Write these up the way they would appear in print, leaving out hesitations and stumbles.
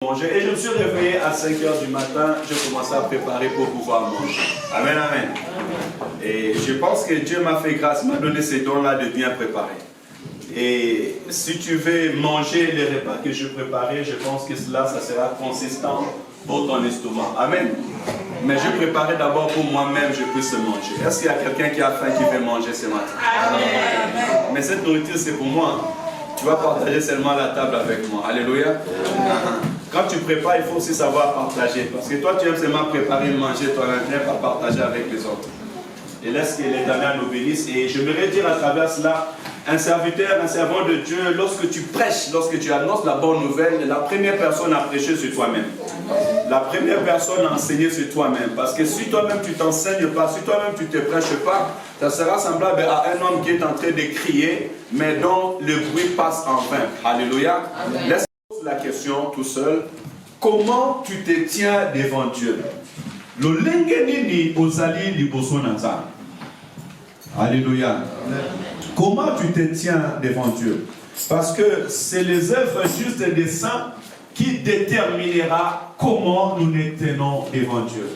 manger. Et je me suis réveillé à 5 h du matin, j'ai commencé à préparer pour pouvoir manger. Amen, amen. Et je pense que Dieu m'a fait grâce, m'a donné ces dons-là de bien préparer. Et si tu veux manger les repas que je préparais, je pense que cela, ça sera consistant pour ton estomac. Amen. Mais je préparais d'abord pour moi-même, je puisse manger. Est-ce qu'il y a quelqu'un qui a faim qui veut manger ce matin? Amen. Mais cette nourriture, c'est pour moi. Tu vas partager seulement la table avec moi. Alléluia. Quand tu prépares, il faut aussi savoir partager. Parce que toi, tu aimes seulement préparer et manger, toi-même, tu n'aimes pas partager avec les autres. Et laisse que l'Éternel nous bénisse. Et je voudrais dire à travers cela, un serviteur, un servant de Dieu, lorsque tu prêches, lorsque tu annonces la bonne nouvelle, la première personne à prêcher, c'est toi-même. La première personne à enseigner, c'est toi-même. Parce que si toi-même tu ne t'enseignes pas, si toi-même tu ne te prêches pas, ça sera semblable à un homme qui est en train de crier, mais dont le bruit passe en vain. Alléluia. Laisse-moi poser la question tout seul. Comment tu te tiens devant Dieu? Alléluia. Comment tu te tiens devant Dieu? Parce que c'est les œuvres justes des saints qui déterminera comment nous nous tenons devant Dieu.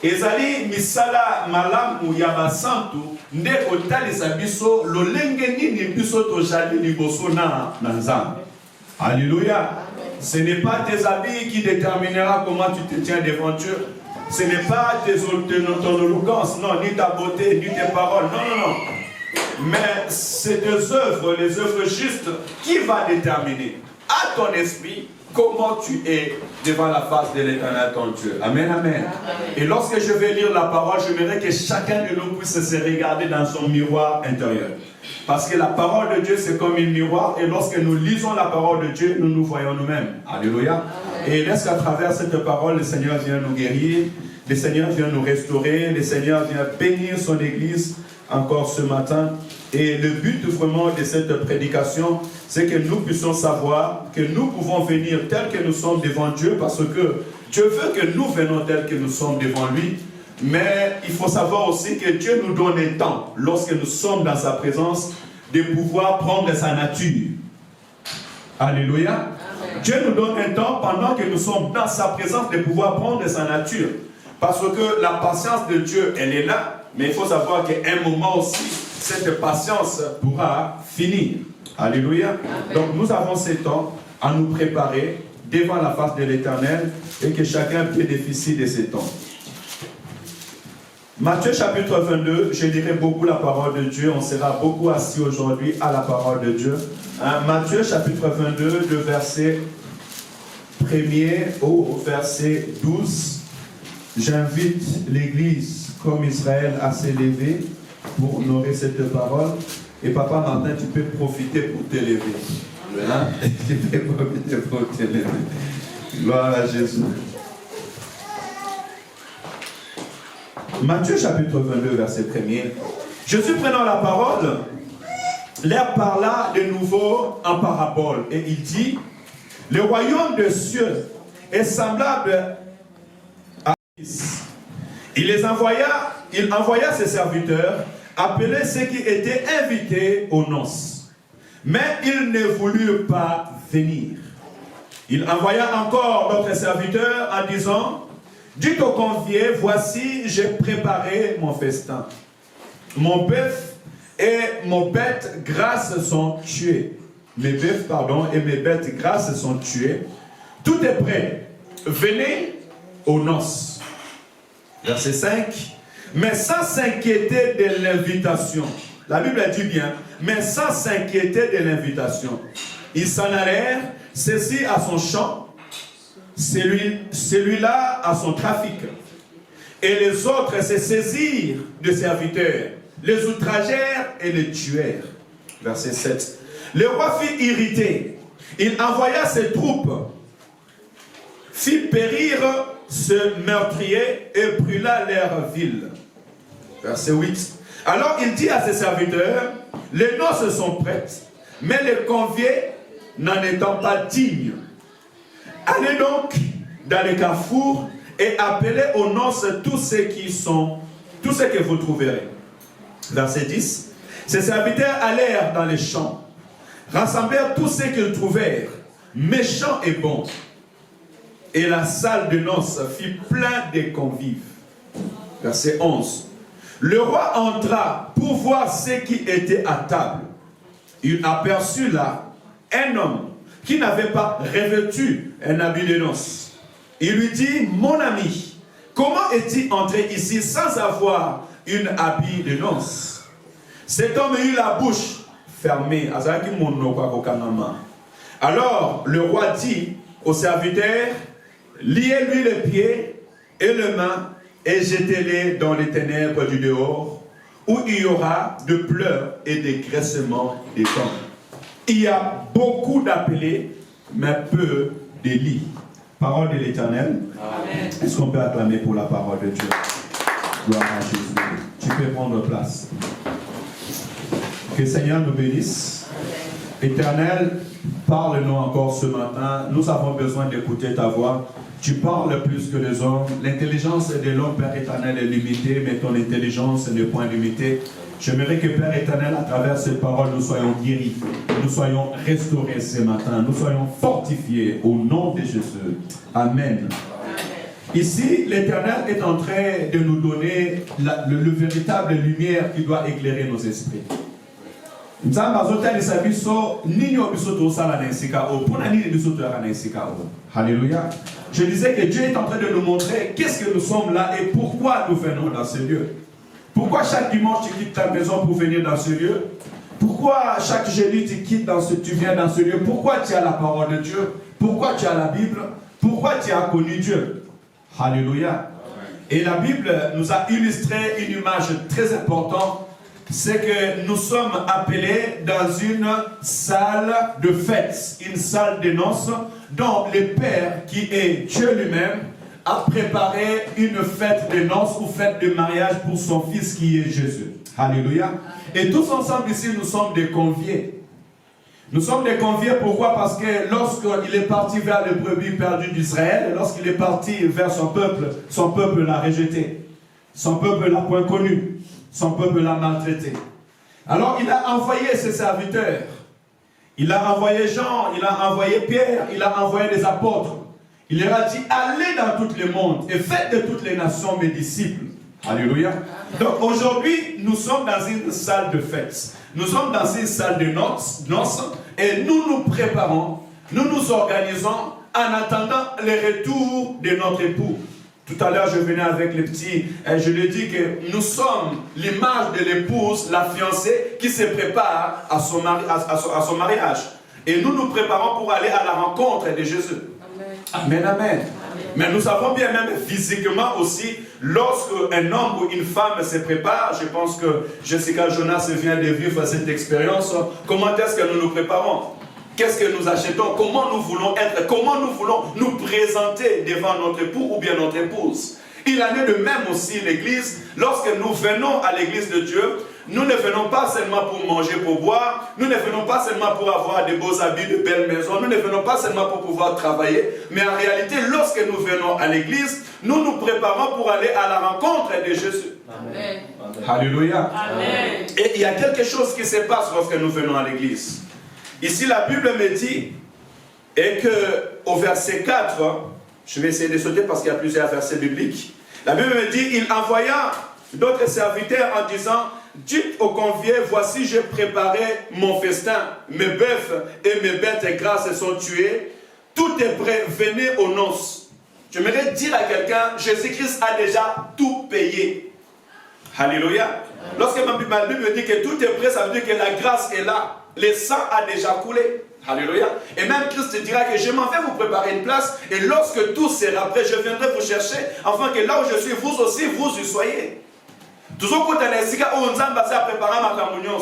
Ezali misala malamu ya basantu nde kotalisa biso lolenge nini biso tojali liboso na nzambe. Alléluia. Ce n'est pas tes habits qui déterminera comment tu te tiens devant Dieu. Ce n'est pas ton éloquence, non, ni ta beauté, ni tes paroles. Non, non, non. Mais c'est des œuvres, les œuvres justes, qui va déterminer à ton esprit comment tu es devant la face de l'Éternel ton Dieu. Amen, amen, amen. Et lorsque je vais lire la parole, j'aimerais que chacun de nous puisse se regarder dans son miroir intérieur. Parce que la parole de Dieu, c'est comme un miroir. Et lorsque nous lisons la parole de Dieu, nous nous voyons nous-mêmes. Alléluia. Et laisse qu'à travers cette parole, le Seigneur vient nous guérir. Le Seigneur vient nous restaurer. Le Seigneur vient bénir son Église encore ce matin. Et le but vraiment de cette prédication, c'est que nous puissions savoir que nous pouvons venir tels que nous sommes devant Dieu, parce que Dieu veut que nous venons tels que nous sommes devant lui. Mais il faut savoir aussi que Dieu nous donne un temps, lorsque nous sommes dans sa présence, de pouvoir prendre sa nature. Alléluia. Amen. Dieu nous donne un temps, pendant que nous sommes dans sa présence, de pouvoir prendre sa nature. Parce que la patience de Dieu, elle est là, mais il faut savoir qu'à un moment aussi, cette patience pourra finir. Alléluia. Amen. Donc nous avons ce temps à nous préparer devant la face de l'Éternel et que chacun bénéficie de ce temps. Matthieu chapitre 22, je dirai beaucoup la parole de Dieu, on sera beaucoup assis aujourd'hui à la parole de Dieu. Matthieu chapitre 22, de verset 1er au verset 12. J'invite l'Église comme Israël à s'élever pour honorer cette parole. Et Papa Martin, tu peux profiter pour t'élever. Hein? Tu peux profiter pour t'élever. Gloire à Jésus. Matthieu chapitre 22, verset 1er. Jésus prenant la parole, leur parla de nouveau en parabole. Et il dit, le royaume des cieux est semblable à Fils. Il envoya ses serviteurs appeler ceux qui étaient invités aux noces. Mais ils ne voulurent pas venir. Il envoya encore d'autres serviteurs en disant, dites aux conviés, voici, j'ai préparé mon festin. Mon bœuf et mon bête grasse sont tués. Mes bœufs, et mes bêtes grasses sont tués. Tout est prêt. Venez aux noces. Verset 5. Mais sans s'inquiéter de l'invitation. La Bible dit bien, mais sans s'inquiéter de l'invitation. Ils s'en allèrent, ceci à son champ, celui-là à son trafic. Et les autres se saisirent de serviteurs, les outragèrent et les tuèrent. Verset 7. Le roi fut irrité. Il envoya ses troupes, fit périr ce meurtrier et brûla leur ville. Verset 8. Alors il dit à ses serviteurs, les noces sont prêtes, mais les conviés n'en étant pas dignes. Allez donc dans les carrefours et appelez aux noces tous ceux que vous trouverez. Verset 10. Ses serviteurs allèrent dans les champs, rassemblèrent tous ceux qu'ils trouvèrent, méchants et bons. et la salle de noces fut pleine de convives. Verset 11. Le roi entra pour voir ceux qui étaient à table. Il aperçut là un homme qui n'avait pas revêtu un habit de noces. Il lui dit, mon ami, comment est-il entré ici sans avoir une habit de noces? Cet homme eut la bouche fermée. Alors le roi dit au serviteur, liez-lui les pieds et les mains et jetez-les dans les ténèbres du dehors, où il y aura de pleurs et des graissements des dents. Il y a beaucoup d'appelés, mais peu de lits. Parole de l'Éternel. Est-ce qu'on peut acclamer pour la parole de Dieu? Gloire à Jésus. Tu peux prendre place. Que le Seigneur nous bénisse. Éternel, parle-nous encore ce matin. Nous avons besoin d'écouter ta voix. Tu parles plus que les hommes. L'intelligence de l'homme, Père éternel, est limitée, mais ton intelligence n'est point limitée. J'aimerais que, Père éternel, à travers cette parole, nous soyons guéris, nous soyons restaurés ce matin, nous soyons fortifiés au nom de Jésus. Amen. Ici, l'Éternel est en train de nous donner le véritable lumière qui doit éclairer nos esprits. Alléluia. Je disais que Dieu est en train de nous montrer qu'est-ce que nous sommes là et pourquoi nous venons dans ce lieu. Pourquoi chaque dimanche tu quittes ta maison pour venir dans ce lieu? Pourquoi chaque jeudi tu viens dans ce lieu? Pourquoi tu as la parole de Dieu? Pourquoi tu as la Bible? Pourquoi tu as connu Dieu? Alléluia. Et la Bible nous a illustré une image très importante. C'est que nous sommes appelés dans une salle de fête, une salle de noces, dont le Père, qui est Dieu lui-même, a préparé une fête de noces ou fête de mariage pour son Fils qui est Jésus. Alléluia. Et tous ensemble ici, nous sommes des conviés. Nous sommes des conviés, pourquoi? Parce que lorsqu'il est parti vers les brebis perdues d'Israël, lorsqu'il est parti vers son peuple l'a rejeté. Son peuple l'a point connu. Son peuple l'a maltraité. Alors il a envoyé ses serviteurs. Il a envoyé Jean, il a envoyé Pierre, il a envoyé les apôtres. Il leur a dit, allez dans tout le monde et faites de toutes les nations mes disciples. Alléluia. Donc aujourd'hui, nous sommes dans une salle de fête. Nous sommes dans une salle de noces et nous nous préparons, nous nous organisons en attendant le retour de notre époux. Tout à l'heure, je venais avec les petits et je lui ai dit que nous sommes l'image de l'épouse, la fiancée, qui se prépare à son mariage. Et nous nous préparons pour aller à la rencontre de Jésus. Amen, amen. Mais nous savons bien même physiquement aussi, lorsque un homme ou une femme se prépare, je pense que Jessica Jonas vient de vivre cette expérience, comment est-ce que nous nous préparons? Qu'est-ce que nous achetons? Comment nous voulons être? Comment nous voulons nous présenter devant notre époux ou bien notre épouse? Il en est de même aussi l'église. Lorsque nous venons à l'église de Dieu, nous ne venons pas seulement pour manger, pour boire. Nous ne venons pas seulement pour avoir de beaux habits, de belles maisons. Nous ne venons pas seulement pour pouvoir travailler. Mais en réalité, lorsque nous venons à l'église, nous nous préparons pour aller à la rencontre de Jésus. Amen. Alléluia. Amen. Et il y a quelque chose qui se passe lorsque nous venons à l'église. Ici, la Bible me dit, et que au verset 4, je vais essayer de sauter parce qu'il y a plusieurs versets bibliques. La Bible me dit, il envoya d'autres serviteurs en disant, dites aux conviés, voici j'ai préparé mon festin, mes bœufs et mes bêtes grasses sont tués, tout est prêt, venez aux noces. J'aimerais dire à quelqu'un, Jésus-Christ a déjà tout payé. Alléluia. Lorsque ma Bible me dit que tout est prêt, ça veut dire que la grâce est là. Le sang a déjà coulé. Alléluia. Et même Christ dira que je m'en vais vous préparer une place. Et lorsque tout sera prêt, je viendrai vous chercher. Afin que là où je suis, vous aussi, vous y soyez. Toujours quand on a préparé ma communion.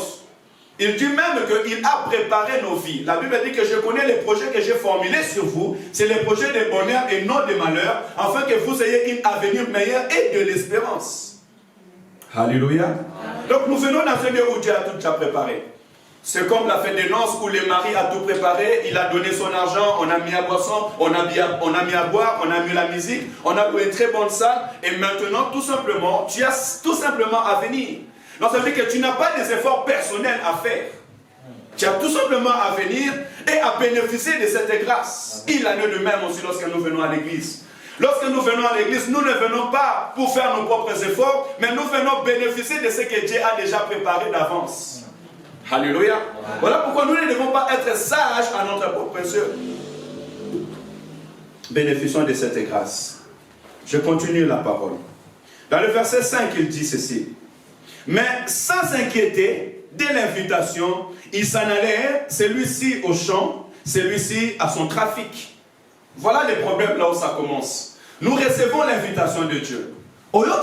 Il dit même qu'il a préparé nos vies. La Bible dit que je connais les projets que j'ai formulés sur vous. C'est les projets de bonheur et non de malheur. Afin que vous ayez une avenir meilleure et de l'espérance. Alléluia. Donc nous venons dans ce lieu où Dieu a tout déjà préparé. C'est comme la fête des noces où le mari a tout préparé, il a donné son argent, on a mis à boisson, on a mis à boire, on a mis la musique, on a loué une très bonne salle, et maintenant, tout simplement, tu as tout simplement à venir. Donc ça veut dire que tu n'as pas des efforts personnels à faire. Tu as tout simplement à venir et à bénéficier de cette grâce. Il en est de même aussi lorsque nous venons à l'église. Lorsque nous venons à l'église, nous ne venons pas pour faire nos propres efforts, mais nous venons bénéficier de ce que Dieu a déjà préparé d'avance. Alléluia. Voilà pourquoi nous ne devons pas être sages à notre propre yeux. Bénéficions de cette grâce. Je continue la parole. Dans le verset 5, il dit ceci. Mais sans s'inquiéter, dès l'invitation, il s'en allait, celui-ci au champ, celui-ci à son trafic. Voilà les problèmes là où ça commence. Nous recevons l'invitation de Dieu. Donc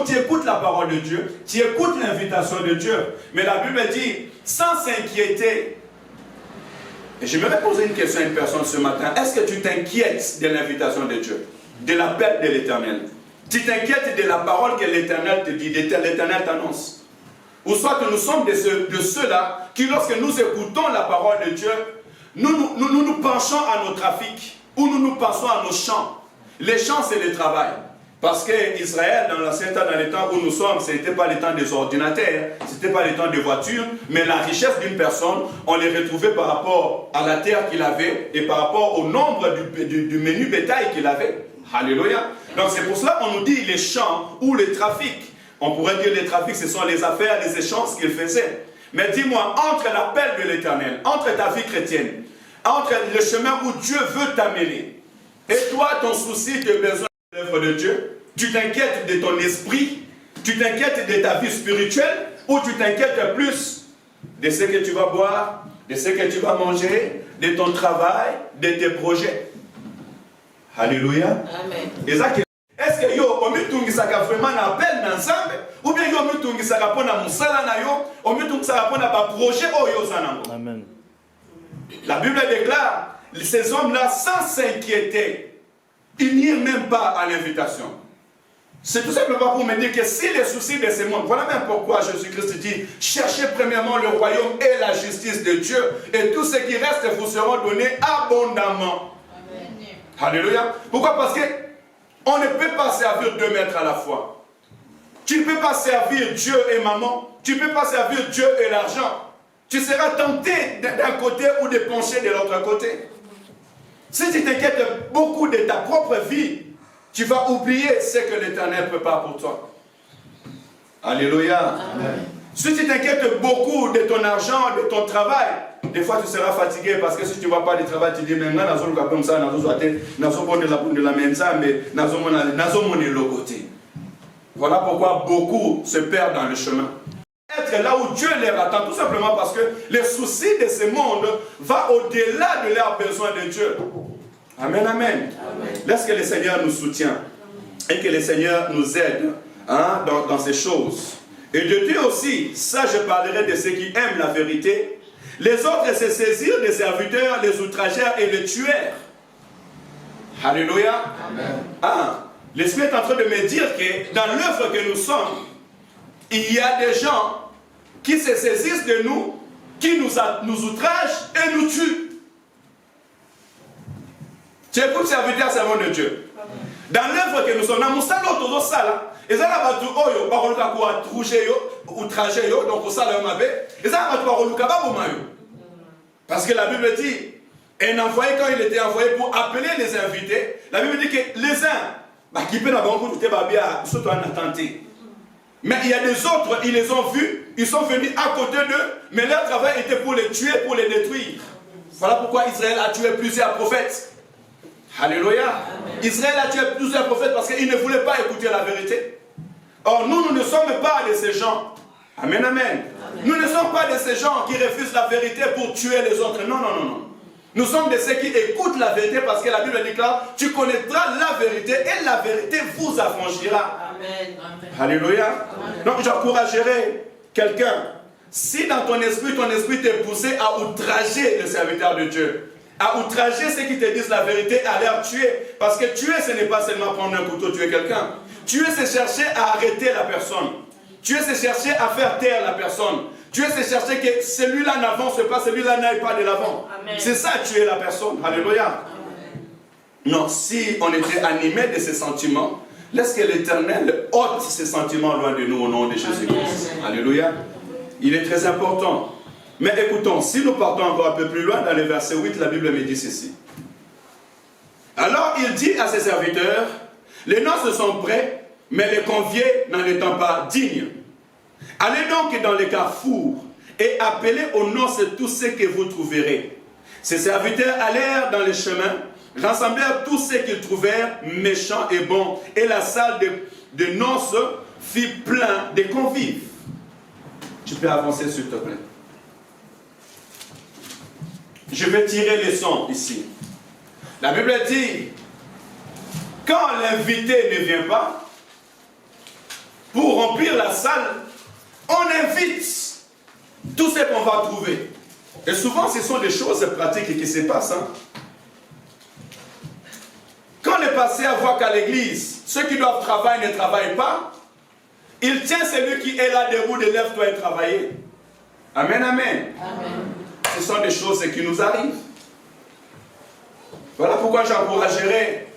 tu écoutes la parole de Dieu, tu écoutes l'invitation de Dieu. Mais la Bible dit, sans s'inquiéter. Et je me vais poser une question à une personne ce matin. Est-ce que tu t'inquiètes de l'invitation de Dieu, de l'appel de l'Éternel? Tu t'inquiètes de la parole que l'Éternel te dit, l'Éternel t'annonce? Ou soit que nous sommes de ceux-là qui, lorsque nous écoutons la parole de Dieu, nous penchons à nos trafics, ou nous pensons à nos champs. Les champs, c'est le travail. Parce qu'Israël, dans l'ancien temps, dans les temps où nous sommes, ce n'était pas les temps des ordinateurs, ce n'était pas les temps des voitures, mais la richesse d'une personne, on les retrouvait par rapport à la terre qu'il avait et par rapport au nombre du menu bétail qu'il avait. Alléluia. Donc c'est pour cela qu'on nous dit les champs ou les trafics. On pourrait dire les trafics, ce sont les affaires, les échanges qu'il faisait. Mais dis-moi, entre l'appel de l'Éternel, entre ta vie chrétienne, entre le chemin où Dieu veut t'amener, et toi, ton souci, tes besoins de l'œuvre de Dieu, tu t'inquiètes de ton esprit, tu t'inquiètes de ta vie spirituelle, ou tu t'inquiètes plus de ce que tu vas boire, de ce que tu vas manger, de ton travail, de tes projets. Alléluia. Amen. Est-ce que yo omitungisaka vraiment na appel ensemble ou bien yo omitungisaka pona musala na yo omitungisaka pona ba projet oyo zanango? Amen. La Bible déclare ces hommes-là sans s'inquiéter, ils n'irent même pas à l'invitation. C'est tout simplement pour me dire que si les soucis de ce monde, voilà même pourquoi Jésus-Christ dit, cherchez premièrement le royaume et la justice de Dieu, et tout ce qui reste vous sera donné abondamment. Amen. Alléluia. Pourquoi? Parce que on ne peut pas servir 2 maîtres à la fois. Tu ne peux pas servir Dieu et maman, tu ne peux pas servir Dieu et l'argent. Tu seras tenté d'un côté ou de pencher de l'autre côté. Si tu t'inquiètes beaucoup de ta propre vie, tu vas oublier ce que l'Éternel prépare pour toi. Alléluia. Amen. Si tu t'inquiètes beaucoup de ton argent, de ton travail, des fois tu seras fatigué parce que si tu ne vois pas de travail, tu dis, mais là, comme ça, voilà pourquoi beaucoup se perdent dans le chemin. Être là où Dieu les attend, tout simplement parce que les soucis de ce monde vont au-delà de leurs besoins de Dieu. Amen, amen. Laisse que le Seigneur nous soutienne et que le Seigneur nous aide dans ces choses. Et de Dieu aussi, ça je parlerai de ceux qui aiment la vérité. Les autres se saisirent des serviteurs, les outragèrent et les tuèrent. Alléluia. L'Esprit est en train de me dire que dans l'œuvre que nous sommes, il y a des gens qui se saisissent de nous, qui nous outragent et nous tuent. Tu écoutes serviteur, servant de Dieu. Dans l'œuvre que nous sommes, dans mon salon, et ça là batu oyo bakoluka ko outrager yo donc ça là mabe et ça batu bakoluka ba bomayo. Parce que la Bible dit un envoyé quand il était envoyé pour appeler les invités, la Bible dit que les uns qui peuvent avoir tout bien surtout en attenté. Mais il y a des autres, ils les ont vus, ils sont venus à côté d'eux, mais leur travail était pour les tuer, pour les détruire. Voilà pourquoi Israël a tué plusieurs prophètes. Alléluia. Amen. Israël a tué plusieurs prophètes parce qu'ils ne voulaient pas écouter la vérité. Or, nous ne sommes pas de ces gens. Amen, amen. Amen. Nous ne sommes pas de ces gens qui refusent la vérité pour tuer les autres. Non, non, non, non. Nous sommes de ceux qui écoutent la vérité parce que la Bible déclare, tu connaîtras la vérité et la vérité vous affranchira. Amen. Amen. Alléluia. Amen. Donc, j'encouragerai quelqu'un. Si dans ton esprit t'est poussé à outrager le serviteur de Dieu, à outrager ceux qui te disent la vérité, à les tuer. Parce que tuer, ce n'est pas seulement prendre un couteau, tuer quelqu'un. Tuer, c'est chercher à arrêter la personne. Tuer, c'est chercher à faire taire la personne. Tuer, c'est chercher que celui-là n'avance pas, celui-là n'aille pas de l'avant. C'est ça, tuer la personne. Alléluia. Amen. Non, si on était animé de ces sentiments, Laisse que l'Éternel ôte ces sentiments loin de nous au nom de Jésus-Christ. Alléluia. Il est très important. Mais écoutons, si nous partons encore un peu plus loin, dans le verset 8, la Bible me dit ceci. Alors il dit à ses serviteurs, les noces sont prêts, mais les conviés n'en étant pas dignes. Allez donc dans les carrefours et appelez aux noces tous ceux que vous trouverez. Ses serviteurs allèrent dans les chemins, rassemblèrent tous ceux qu'ils trouvèrent méchants et bons, et la salle de noces fit plein de convives. Tu peux avancer s'il te plaît. Je vais tirer les sons ici. La Bible dit, quand l'invité ne vient pas, pour remplir la salle, on invite tout ce qu'on va trouver. Et souvent, ce sont des choses pratiques qui se passent. Hein. Quand le pasteur voit qu'à l'église, ceux qui doivent travailler ne travaillent pas, il tient celui qui est là debout de lève-toi et travailler. Amen, amen. Amen. Ce sont des choses qui nous arrivent. Voilà pourquoi j'encouragerais,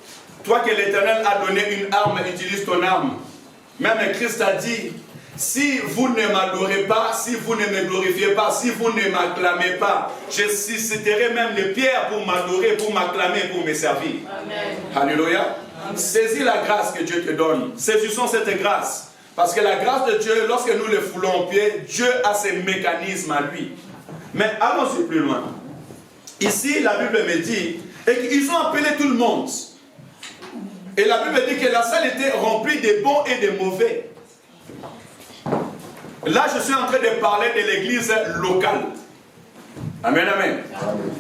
toi que l'Éternel a donné une arme, utilise ton arme. Même Christ a dit, si vous ne m'adorez pas, si vous ne me glorifiez pas, si vous ne m'acclamez pas, je susciterai même les pierres pour m'adorer, pour m'acclamer, pour me servir. Amen. Alléluia. Amen. Saisis la grâce que Dieu te donne. Saisissons cette grâce. Parce que la grâce de Dieu, lorsque nous le foulons au pied, Dieu a ses mécanismes à lui. Mais allons-y plus loin. Ici, la Bible me dit, et qu'ils ont appelé tout le monde. Et la Bible dit que la salle était remplie de bons et de mauvais. Là, je suis en train de parler de l'église locale. Amen, amen.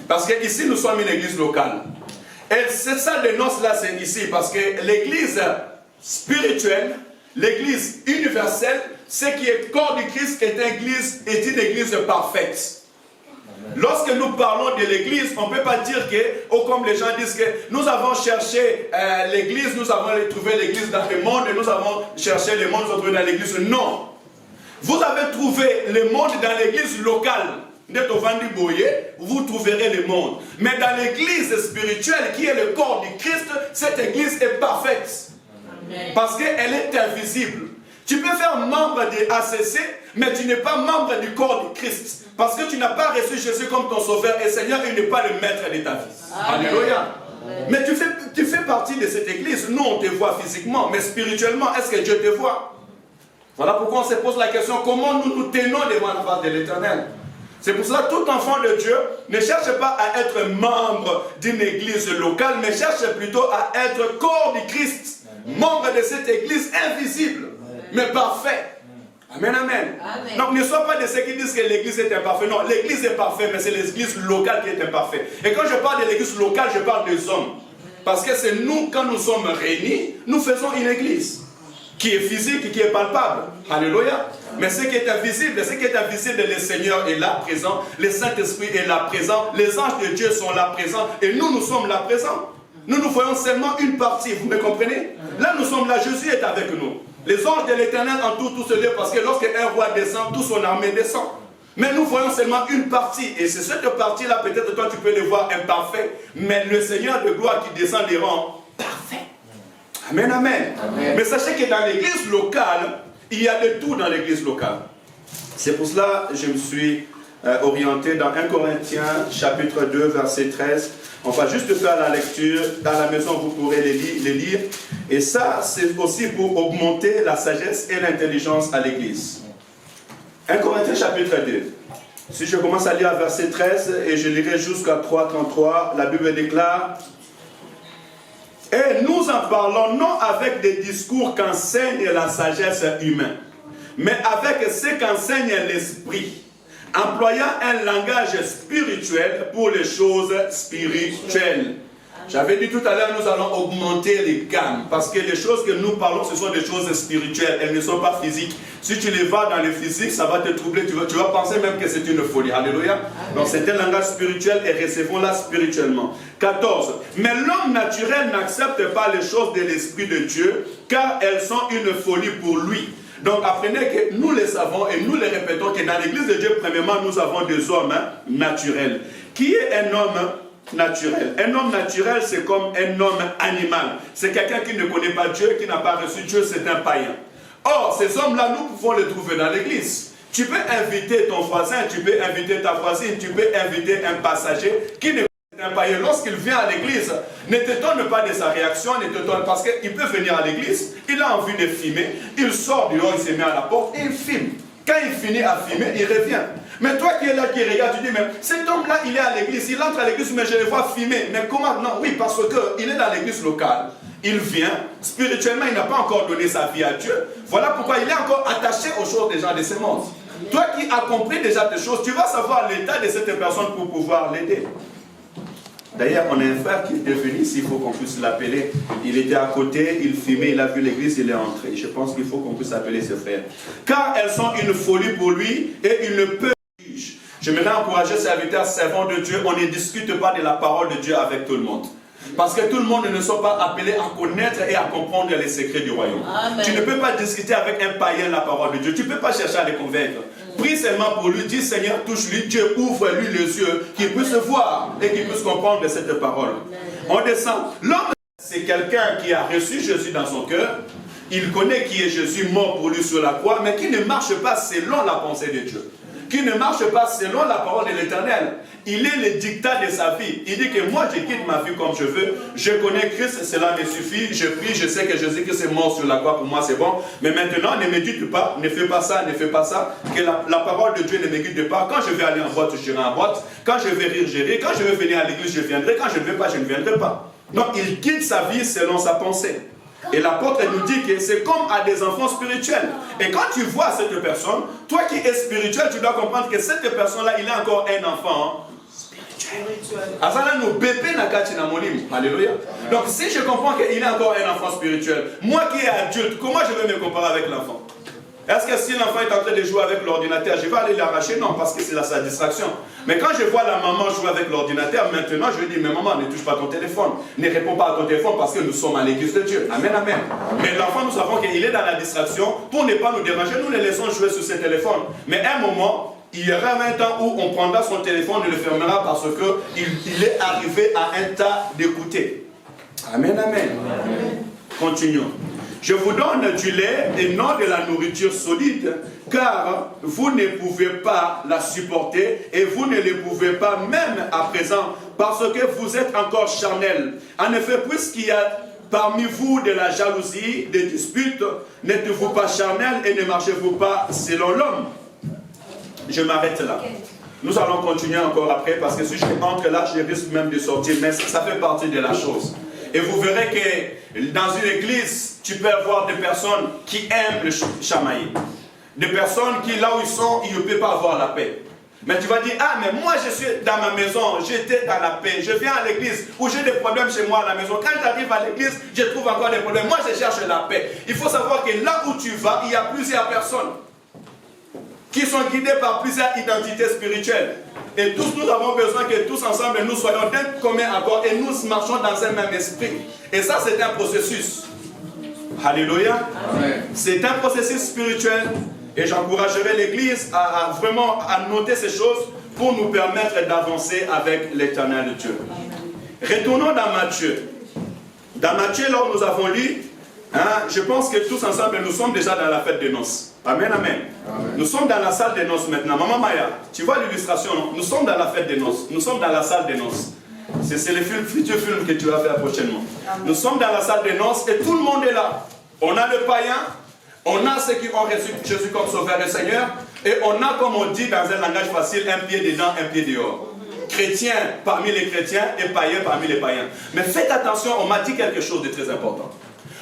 Parce que ici, nous sommes une église locale. Et cette salle de noces là, c'est ici. Parce que l'église spirituelle, l'église universelle, ce qui est corps du Christ est une église parfaite. Lorsque nous parlons de l'église, on ne peut pas dire que, oh, comme les gens disent que nous avons cherché l'église, nous avons trouvé l'église dans le monde et nous avons cherché le monde, nous avons trouvé dans l'église. Non. Vous avez trouvé le monde dans l'église locale. Vous trouverez le monde. Mais dans l'église spirituelle qui est le corps du Christ, cette église est parfaite. Parce qu'elle est invisible. Tu peux faire membre de ACC, mais tu n'es pas membre du corps du Christ. Parce que tu n'as pas reçu Jésus comme ton sauveur et Seigneur, il n'est pas le maître de ta vie. Amen. Alléluia. Amen. Mais tu fais partie de cette église. Nous, on te voit physiquement, mais spirituellement, est-ce que Dieu te voit? Voilà pourquoi on se pose la question, comment nous nous tenons devant la face de l'Éternel? C'est pour cela que tout enfant de Dieu ne cherche pas à être membre d'une église locale, mais cherche plutôt à être corps du Christ, membre de cette église invisible, mais parfait. Amen, amen. Amen. Donc ne sois pas de ceux qui disent que l'église est imparfaite. Non, l'église est parfaite, mais c'est l'église locale qui est imparfaite. Et quand je parle de l'église locale, je parle des hommes. Parce que c'est nous, quand nous sommes réunis, nous faisons une église qui est physique, qui est palpable. Alléluia. Mais ce qui est invisible, le Seigneur est là présent, le Saint-Esprit est là présent, les anges de Dieu sont là présents, et nous sommes là présents. Nous voyons seulement une partie, vous me comprenez? Là nous sommes là, Jésus est avec nous. Les anges de l'Éternel entourent tout ce lieu parce que lorsqu'un roi descend, toute son armée descend. Mais nous voyons seulement une partie. Et c'est cette partie-là, peut-être toi tu peux le voir imparfait. Mais le Seigneur de gloire qui descend les rend parfait. Amen, amen, amen. Mais sachez que dans l'église locale, il y a de tout dans l'église locale. C'est pour cela que je me suis orienté dans 1 Corinthiens chapitre 2 verset 13. On va juste faire la lecture. Dans la maison, vous pourrez les lire. Et ça, c'est aussi pour augmenter la sagesse et l'intelligence à l'église. 1 Corinthiens chapitre 2. Si je commence à lire à verset 13 et je lirai jusqu'à 3:33, la Bible déclare: et nous en parlons non avec des discours qu'enseigne la sagesse humaine, mais avec ce qu'enseigne l'esprit, employant un langage spirituel pour les choses spirituelles. J'avais dit tout à l'heure, nous allons augmenter les gammes, parce que les choses que nous parlons, ce sont des choses spirituelles, elles ne sont pas physiques. Si tu les vas dans le physique, ça va te troubler, tu vas penser même que c'est une folie. Alléluia. Donc c'est un langage spirituel et recevons-la spirituellement. 14. Mais l'homme naturel n'accepte pas les choses de l'Esprit de Dieu, car elles sont une folie pour lui. Donc apprenez que nous le savons et nous le répétons que dans l'église de Dieu, premièrement, nous avons des hommes naturels. Qui est un homme naturel. Un homme naturel, c'est comme un homme animal. C'est quelqu'un qui ne connaît pas Dieu, qui n'a pas reçu Dieu, c'est un païen. Or, ces hommes-là, nous pouvons les trouver dans l'église. Tu peux inviter ton voisin, tu peux inviter ta voisine, tu peux inviter un passager qui ne un païen. Lorsqu'il vient à l'église, ne t'étonne pas de sa réaction, ne t'étonne parce qu'il peut venir à l'église, il a envie de filmer, il sort dehors, il se met à la porte et il filme. Quand il finit à filmer, il revient. Mais toi qui es là, qui regarde, tu dis, mais cet homme-là, il est à l'église, il entre à l'église, mais je le vois filmer. Mais comment? Non, oui, parce qu'il est dans l'église locale. Il vient, spirituellement, il n'a pas encore donné sa vie à Dieu. Voilà pourquoi il est encore attaché aux choses des gens de ce monde. Toi qui as compris déjà des choses, tu vas savoir l'état de cette personne pour pouvoir l'aider. D'ailleurs, on a un frère qui est venu, s'il faut qu'on puisse l'appeler. Il était à côté, il filmait, il a vu l'église, il est entré. Je pense qu'il faut qu'on puisse appeler ce frère. Car elles sont une folie pour lui et il ne peut pas juger. Je me rends encourager, serviteurs, servants de Dieu, on ne discute pas de la parole de Dieu avec tout le monde. Parce que tout le monde ne sont pas appelés à connaître et à comprendre les secrets du royaume. Amen. Tu ne peux pas discuter avec un païen la parole de Dieu. Tu ne peux pas chercher à les convaincre. Prie seulement pour lui, dis Seigneur, touche-lui, Dieu ouvre-lui les yeux, qu'il puisse voir et qu'il puisse comprendre cette parole. On descend. L'homme, c'est quelqu'un qui a reçu Jésus dans son cœur. Il connaît qui est Jésus, mort pour lui sur la croix, mais qui ne marche pas selon la pensée de Dieu. Qui ne marche pas selon la parole de l'Éternel. Il est le dictat de sa vie. Il dit que moi, je quitte ma vie comme je veux. Je connais Christ, cela me suffit. Je prie, je sais que Jésus-Christ est mort sur la croix. Pour moi, c'est bon. Mais maintenant, ne me dites pas, ne fais pas ça, ne fais pas ça. Que la parole de Dieu ne me guide pas. Quand je vais aller en boîte, j'irai en boîte. Quand je vais rire, j'irai. Quand je vais venir à l'église, je viendrai. Quand je ne vais pas, je ne viendrai pas. Donc, il quitte sa vie selon sa pensée. Et l'apôtre nous dit que c'est comme à des enfants spirituels. Et quand tu vois cette personne, toi qui es spirituel, tu dois comprendre que cette personne-là, il est encore un enfant spirituel. Alléluia. Donc si je comprends qu'il est encore un enfant spirituel, moi qui est adulte, comment je vais me comparer avec l'enfant? Est-ce que si l'enfant est en train de jouer avec l'ordinateur, je vais aller l'arracher? Non, parce que c'est sa distraction. Mais quand je vois la maman jouer avec l'ordinateur, maintenant je lui dis, mais maman, ne touche pas ton téléphone. Ne réponds pas à ton téléphone parce que nous sommes à l'église de Dieu. Amen, amen. Mais l'enfant, nous savons qu'il est dans la distraction. Pour ne pas nous déranger, nous les laissons jouer sur ses téléphones. Mais à un moment, il y aura un temps où on prendra son téléphone et le fermera parce qu'il est arrivé à un tas d'écouter. Amen, amen. Continuons. Je vous donne du lait et non de la nourriture solide, car vous ne pouvez pas la supporter et vous ne le pouvez pas même à présent, parce que vous êtes encore charnel. En effet, puisqu'il y a parmi vous de la jalousie, des disputes, n'êtes-vous pas charnel et ne marchez-vous pas selon l'homme? Je m'arrête là. Nous allons continuer encore après, parce que si je rentre là, je risque même de sortir, mais ça fait partie de la chose. Et vous verrez que dans une église, tu peux avoir des personnes qui aiment le chamailler. Des personnes qui, là où ils sont, ils ne peuvent pas avoir la paix. Mais tu vas dire, ah, mais moi je suis dans ma maison, j'étais dans la paix. Je viens à l'église où j'ai des problèmes chez moi à la maison. Quand j'arrive à l'église, je trouve encore des problèmes. Moi je cherche la paix. Il faut savoir que là où tu vas, il y a plusieurs personnes qui sont guidées par plusieurs identités spirituelles. Et tous nous avons besoin que tous ensemble nous soyons d'un commun accord et nous marchons dans un même esprit. Et ça c'est un processus. Alléluia. C'est un processus spirituel. Et j'encouragerai l'Église à vraiment à noter ces choses pour nous permettre d'avancer avec l'Éternel Dieu. Retournons dans Matthieu. Dans Matthieu, là où nous avons lu, je pense que tous ensemble, nous sommes déjà dans la fête des noces. Amen, amen. Nous sommes dans la salle des noces maintenant. Maman Maya, tu vois l'illustration, non? Nous sommes dans la fête des noces. Nous sommes dans la salle des noces. C'est le futur film que tu vas faire prochainement. Amen. Nous sommes dans la salle des noces et tout le monde est là. On a le païen, on a ceux qui ont reçu Jésus comme sauveur et Seigneur, et on a, comme on dit dans un langage facile, un pied dedans, un pied dehors. Chrétiens parmi les chrétiens et païens parmi les païens. Mais faites attention, on m'a dit quelque chose de très important.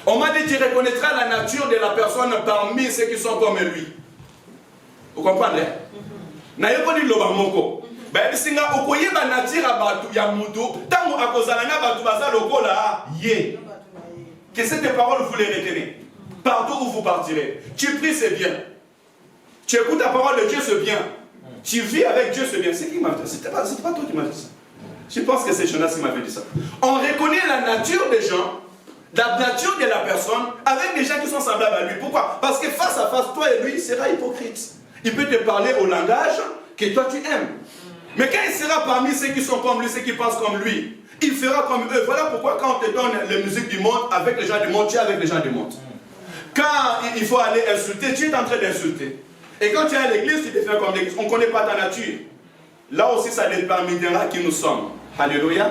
On m'a dit, tu reconnaîtras la nature de la personne parmi ceux qui sont comme lui. Vous comprenez? Que cette parole, vous les retenez. Partout où vous partirez. Tu pries, c'est bien. Tu écoutes la parole de Dieu, c'est bien. Tu vis avec Dieu, c'est bien. C'est qui m'a dit ça? C'était pas toi qui m'a dit ça. Je pense que c'est Jonas qui m'avait dit ça. On reconnaît la nature des gens, la nature de la personne, avec des gens qui sont semblables à lui. Pourquoi? Parce que face à face, toi et lui, il sera hypocrite. Il peut te parler au langage que toi tu aimes. Mais quand il sera parmi ceux qui sont comme lui, ceux qui pensent comme lui, il fera comme eux. Voilà pourquoi quand on te donne les musiques du monde, avec les gens du monde, tu es avec les gens du monde. Quand il faut aller insulter, tu es en train d'insulter. Et quand tu es à l'église, tu te fais comme l'église. On ne connaît pas ta nature. Là aussi, ça déterminera qui nous sommes. Alléluia.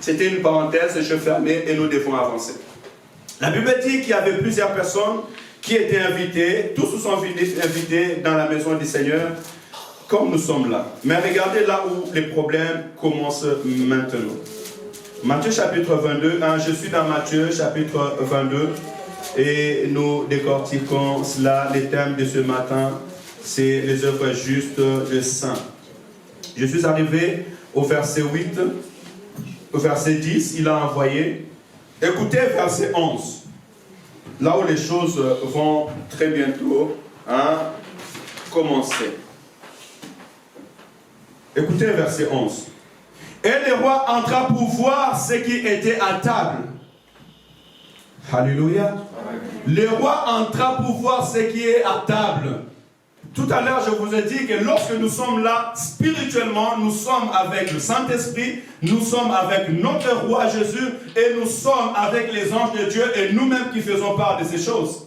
C'était une parenthèse, je fermais et nous devons avancer. La Bible dit qu'il y avait plusieurs personnes qui étaient invitées. Tous sont invités dans la maison du Seigneur, comme nous sommes là. Mais regardez là où les problèmes commencent maintenant. Matthieu chapitre 22. Je suis dans Matthieu chapitre 22. Et nous décortiquons cela. Les thèmes de ce matin, c'est les œuvres justes des saints. Je suis arrivé au verset 8, au verset 10, il a envoyé. Écoutez verset 11, là où les choses vont très bientôt commencer. Écoutez verset 11. Et le roi entra pour voir ceux qui étaient à table. Alléluia. Le roi entra pour voir ce qui est à table. Tout à l'heure, je vous ai dit que lorsque nous sommes là, spirituellement, nous sommes avec le Saint-Esprit, nous sommes avec notre roi Jésus, et nous sommes avec les anges de Dieu, et nous-mêmes qui faisons part de ces choses.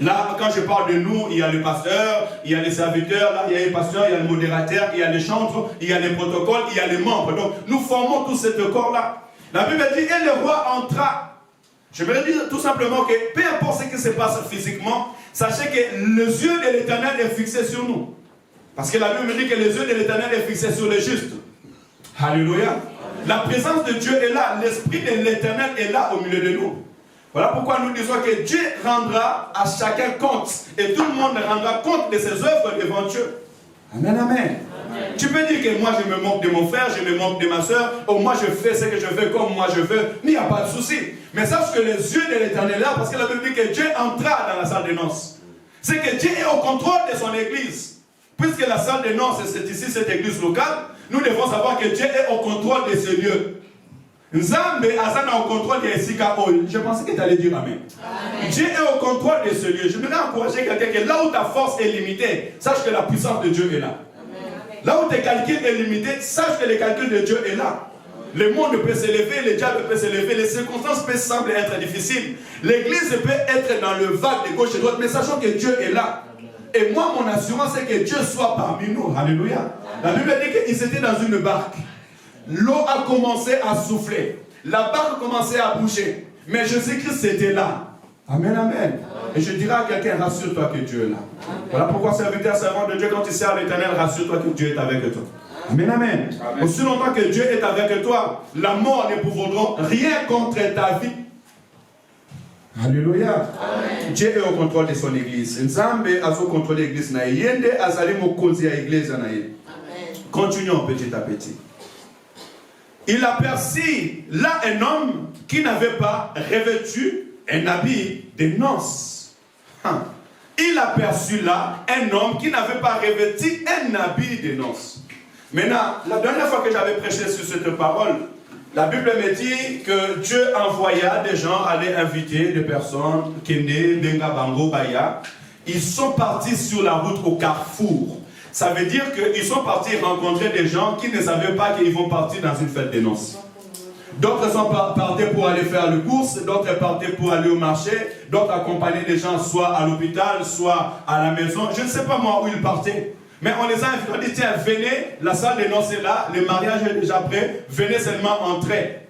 Là, quand je parle de nous, il y a le pasteur, il y a les serviteurs, là, il y a les pasteurs, il y a le modérateur, il y a les chantres, il y a les protocoles, il y a les membres. Donc, nous formons tout ce corps-là. La Bible dit, et le roi entra. Je veux dire tout simplement que peu importe ce qui se passe physiquement, sachez que les yeux de l'Éternel est fixé sur nous. Parce que la Bible dit que les yeux de l'Éternel est fixé sur les justes. Alléluia. La présence de Dieu est là. L'Esprit de l'Éternel est là au milieu de nous. Voilà pourquoi nous disons que Dieu rendra à chacun compte. Et tout le monde rendra compte de ses œuvres devant Dieu. Amen, amen. Amen. Tu peux dire que moi je me moque de mon frère, je me moque de ma soeur, ou moi je fais ce que je veux comme moi je veux, mais il n'y a pas de souci. Mais sache que les yeux de l'Éternel là, parce que la Bible dit que Dieu entra dans la salle de noces. C'est que Dieu est au contrôle de son église. Puisque la salle de noces, c'est ici cette église locale, nous devons savoir que Dieu est au contrôle de ce lieu. Nzambe azana au contrôle de Esika Oil. Je pensais que tu allais dire amen. Amen. Dieu est au contrôle de ce lieu. Je voudrais encourager quelqu'un que là où ta force est limitée, sache que la puissance de Dieu est là. Amen. Là où tes calculs est limité, sache que le calcul de Dieu est là. Le monde peut s'élever, le diable peut s'élever, les circonstances peuvent sembler être difficiles. L'église peut être dans le vague de gauche et de droite, mais sachant que Dieu est là. Et moi, mon assurance, c'est que Dieu soit parmi nous. Alléluia. La Bible dit qu'ils étaient dans une barque. L'eau a commencé à souffler. La barque a commencé à bouger. Mais Jésus-Christ était là. Amen, amen. Et je dirais à quelqu'un, rassure-toi que Dieu est là. Amen. Voilà pourquoi serviteur, servant de Dieu, quand tu sers l'Éternel, rassure-toi que Dieu est avec toi. Amen, amen. Amen. Aussi longtemps que Dieu est avec toi, la mort ne pourra rien contre ta vie. Alléluia. Amen. Dieu est au contrôle de son église. Nzambe a au contrôle de l'église. Yende azali mokonzi ya église na ye. Continuons petit à petit. Il aperçut là un homme qui n'avait pas revêtu un habit de noces. Il aperçut là un homme qui n'avait pas revêtu un habit de noces. Maintenant, la dernière fois que j'avais prêché sur cette parole, la Bible me dit que Dieu envoya des gens aller inviter des personnes, Kende, Benga, Bango, Baya. Ils sont partis sur la route au carrefour. Ça veut dire qu'ils sont partis rencontrer des gens qui ne savaient pas qu'ils vont partir dans une fête des noces. D'autres sont partis pour aller faire le course, d'autres partaient pour aller au marché, d'autres accompagnaient des gens soit à l'hôpital, soit à la maison. Je ne sais pas moi où ils partaient. Mais on les a invités, on dit tiens, venez, la salle des noces est là, le mariage est déjà prêt, venez seulement entrer.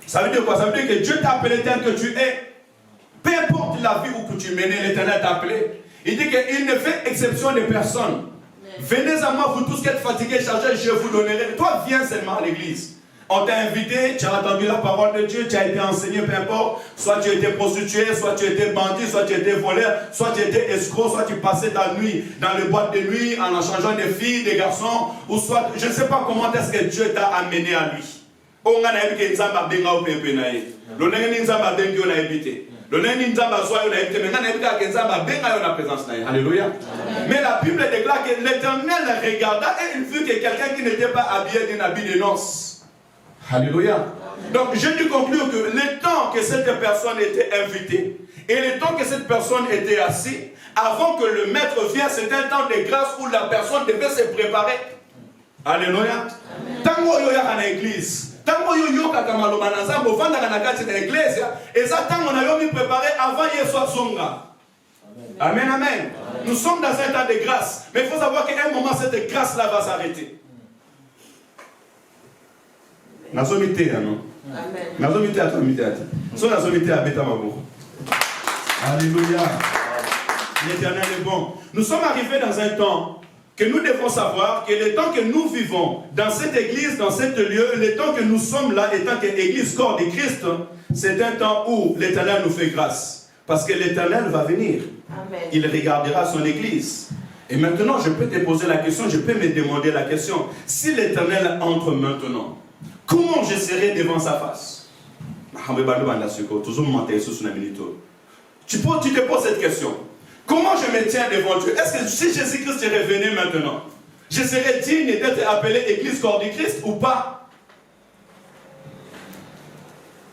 Ça veut dire quoi? Ça veut dire que Dieu t'a appelé tel que tu es. Peu importe la vie où que tu menais, l'Éternel t'a appelé. Il dit qu'il ne fait exception de personne. Venez à moi, vous tous qui êtes fatigués, chargés, je vous donnerai. Toi, viens seulement à l'église. On t'a invité, tu as entendu la parole de Dieu, tu as été enseigné, peu importe. Soit tu étais prostitué, soit tu étais bandit, soit tu étais voleur, soit tu étais escroc, soit tu passais ta nuit dans les boîtes de nuit en changeant des filles, des garçons, ou soit, je ne sais pas comment est-ce que Dieu t'a amené à lui. Alléluia. Mais la Bible déclare que l'Éternel regarda et il vit que quelqu'un qui n'était pas habillé d'un habit de noces. Alléluia. Donc je dû conclure que le temps que cette personne était invitée et le temps que cette personne était assise, avant que le maître vienne, c'était un temps de grâce où la personne devait se préparer. Alléluia. Tango yo ya na église. Tango yo yo kaka maloba na nzambe ovanda na kati na église. Eza tango na yo mi préparé avant Yesu azonga. Amen, amen. Nous sommes dans un temps de grâce. Mais il faut savoir qu'à un moment, cette grâce-là va s'arrêter. Nazomité, non? Amen. Nazomité à toi, so nazomité à Beta Mabo. Alléluia. L'Éternel est bon. Nous sommes arrivés dans un temps que nous devons savoir que le temps que nous vivons dans cette église, dans ce lieu, le temps que nous sommes là, étant qu'église corps de Christ, c'est un temps où l'Éternel nous fait grâce. Parce que l'Éternel va venir. Amen. Il regardera son église. Et maintenant, je peux te poser la question, je peux me demander la question. Si l'Éternel entre maintenant, comment je serai devant sa face? Tu te poses cette question. Comment je me tiens devant Dieu? Est-ce que si Jésus-Christ revenait maintenant, je serais digne d'être appelé Église corps du Christ ou pas?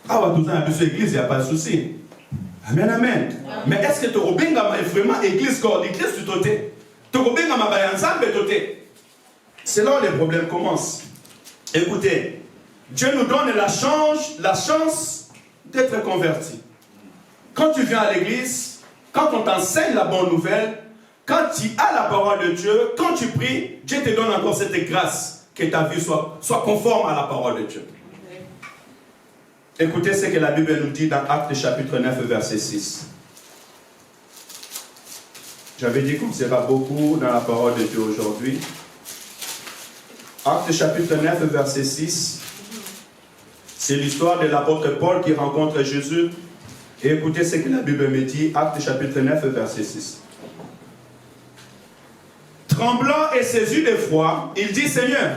Ah, ouais, tout ça, l'église, il n'y a pas de souci. Amen, amen. Mais est-ce que tu as vraiment Église corps du Christ du côté? Tu as c'est là où les problèmes commencent. Écoutez, Dieu nous donne la chance d'être converti. Quand tu viens à l'église, quand on t'enseigne la bonne nouvelle, quand tu as la parole de Dieu, quand tu pries, Dieu te donne encore cette grâce que ta vie soit conforme à la parole de Dieu. Écoutez ce que la Bible nous dit dans Actes chapitre 9, verset 6. J'avais dit qu'on ne sait pas beaucoup dans la parole de Dieu aujourd'hui. Actes chapitre 9, verset 6. C'est l'histoire de l'apôtre Paul qui rencontre Jésus. Et écoutez ce que la Bible me dit. Actes chapitre 9, verset 6. Tremblant et saisi d'effroi, il dit, Seigneur,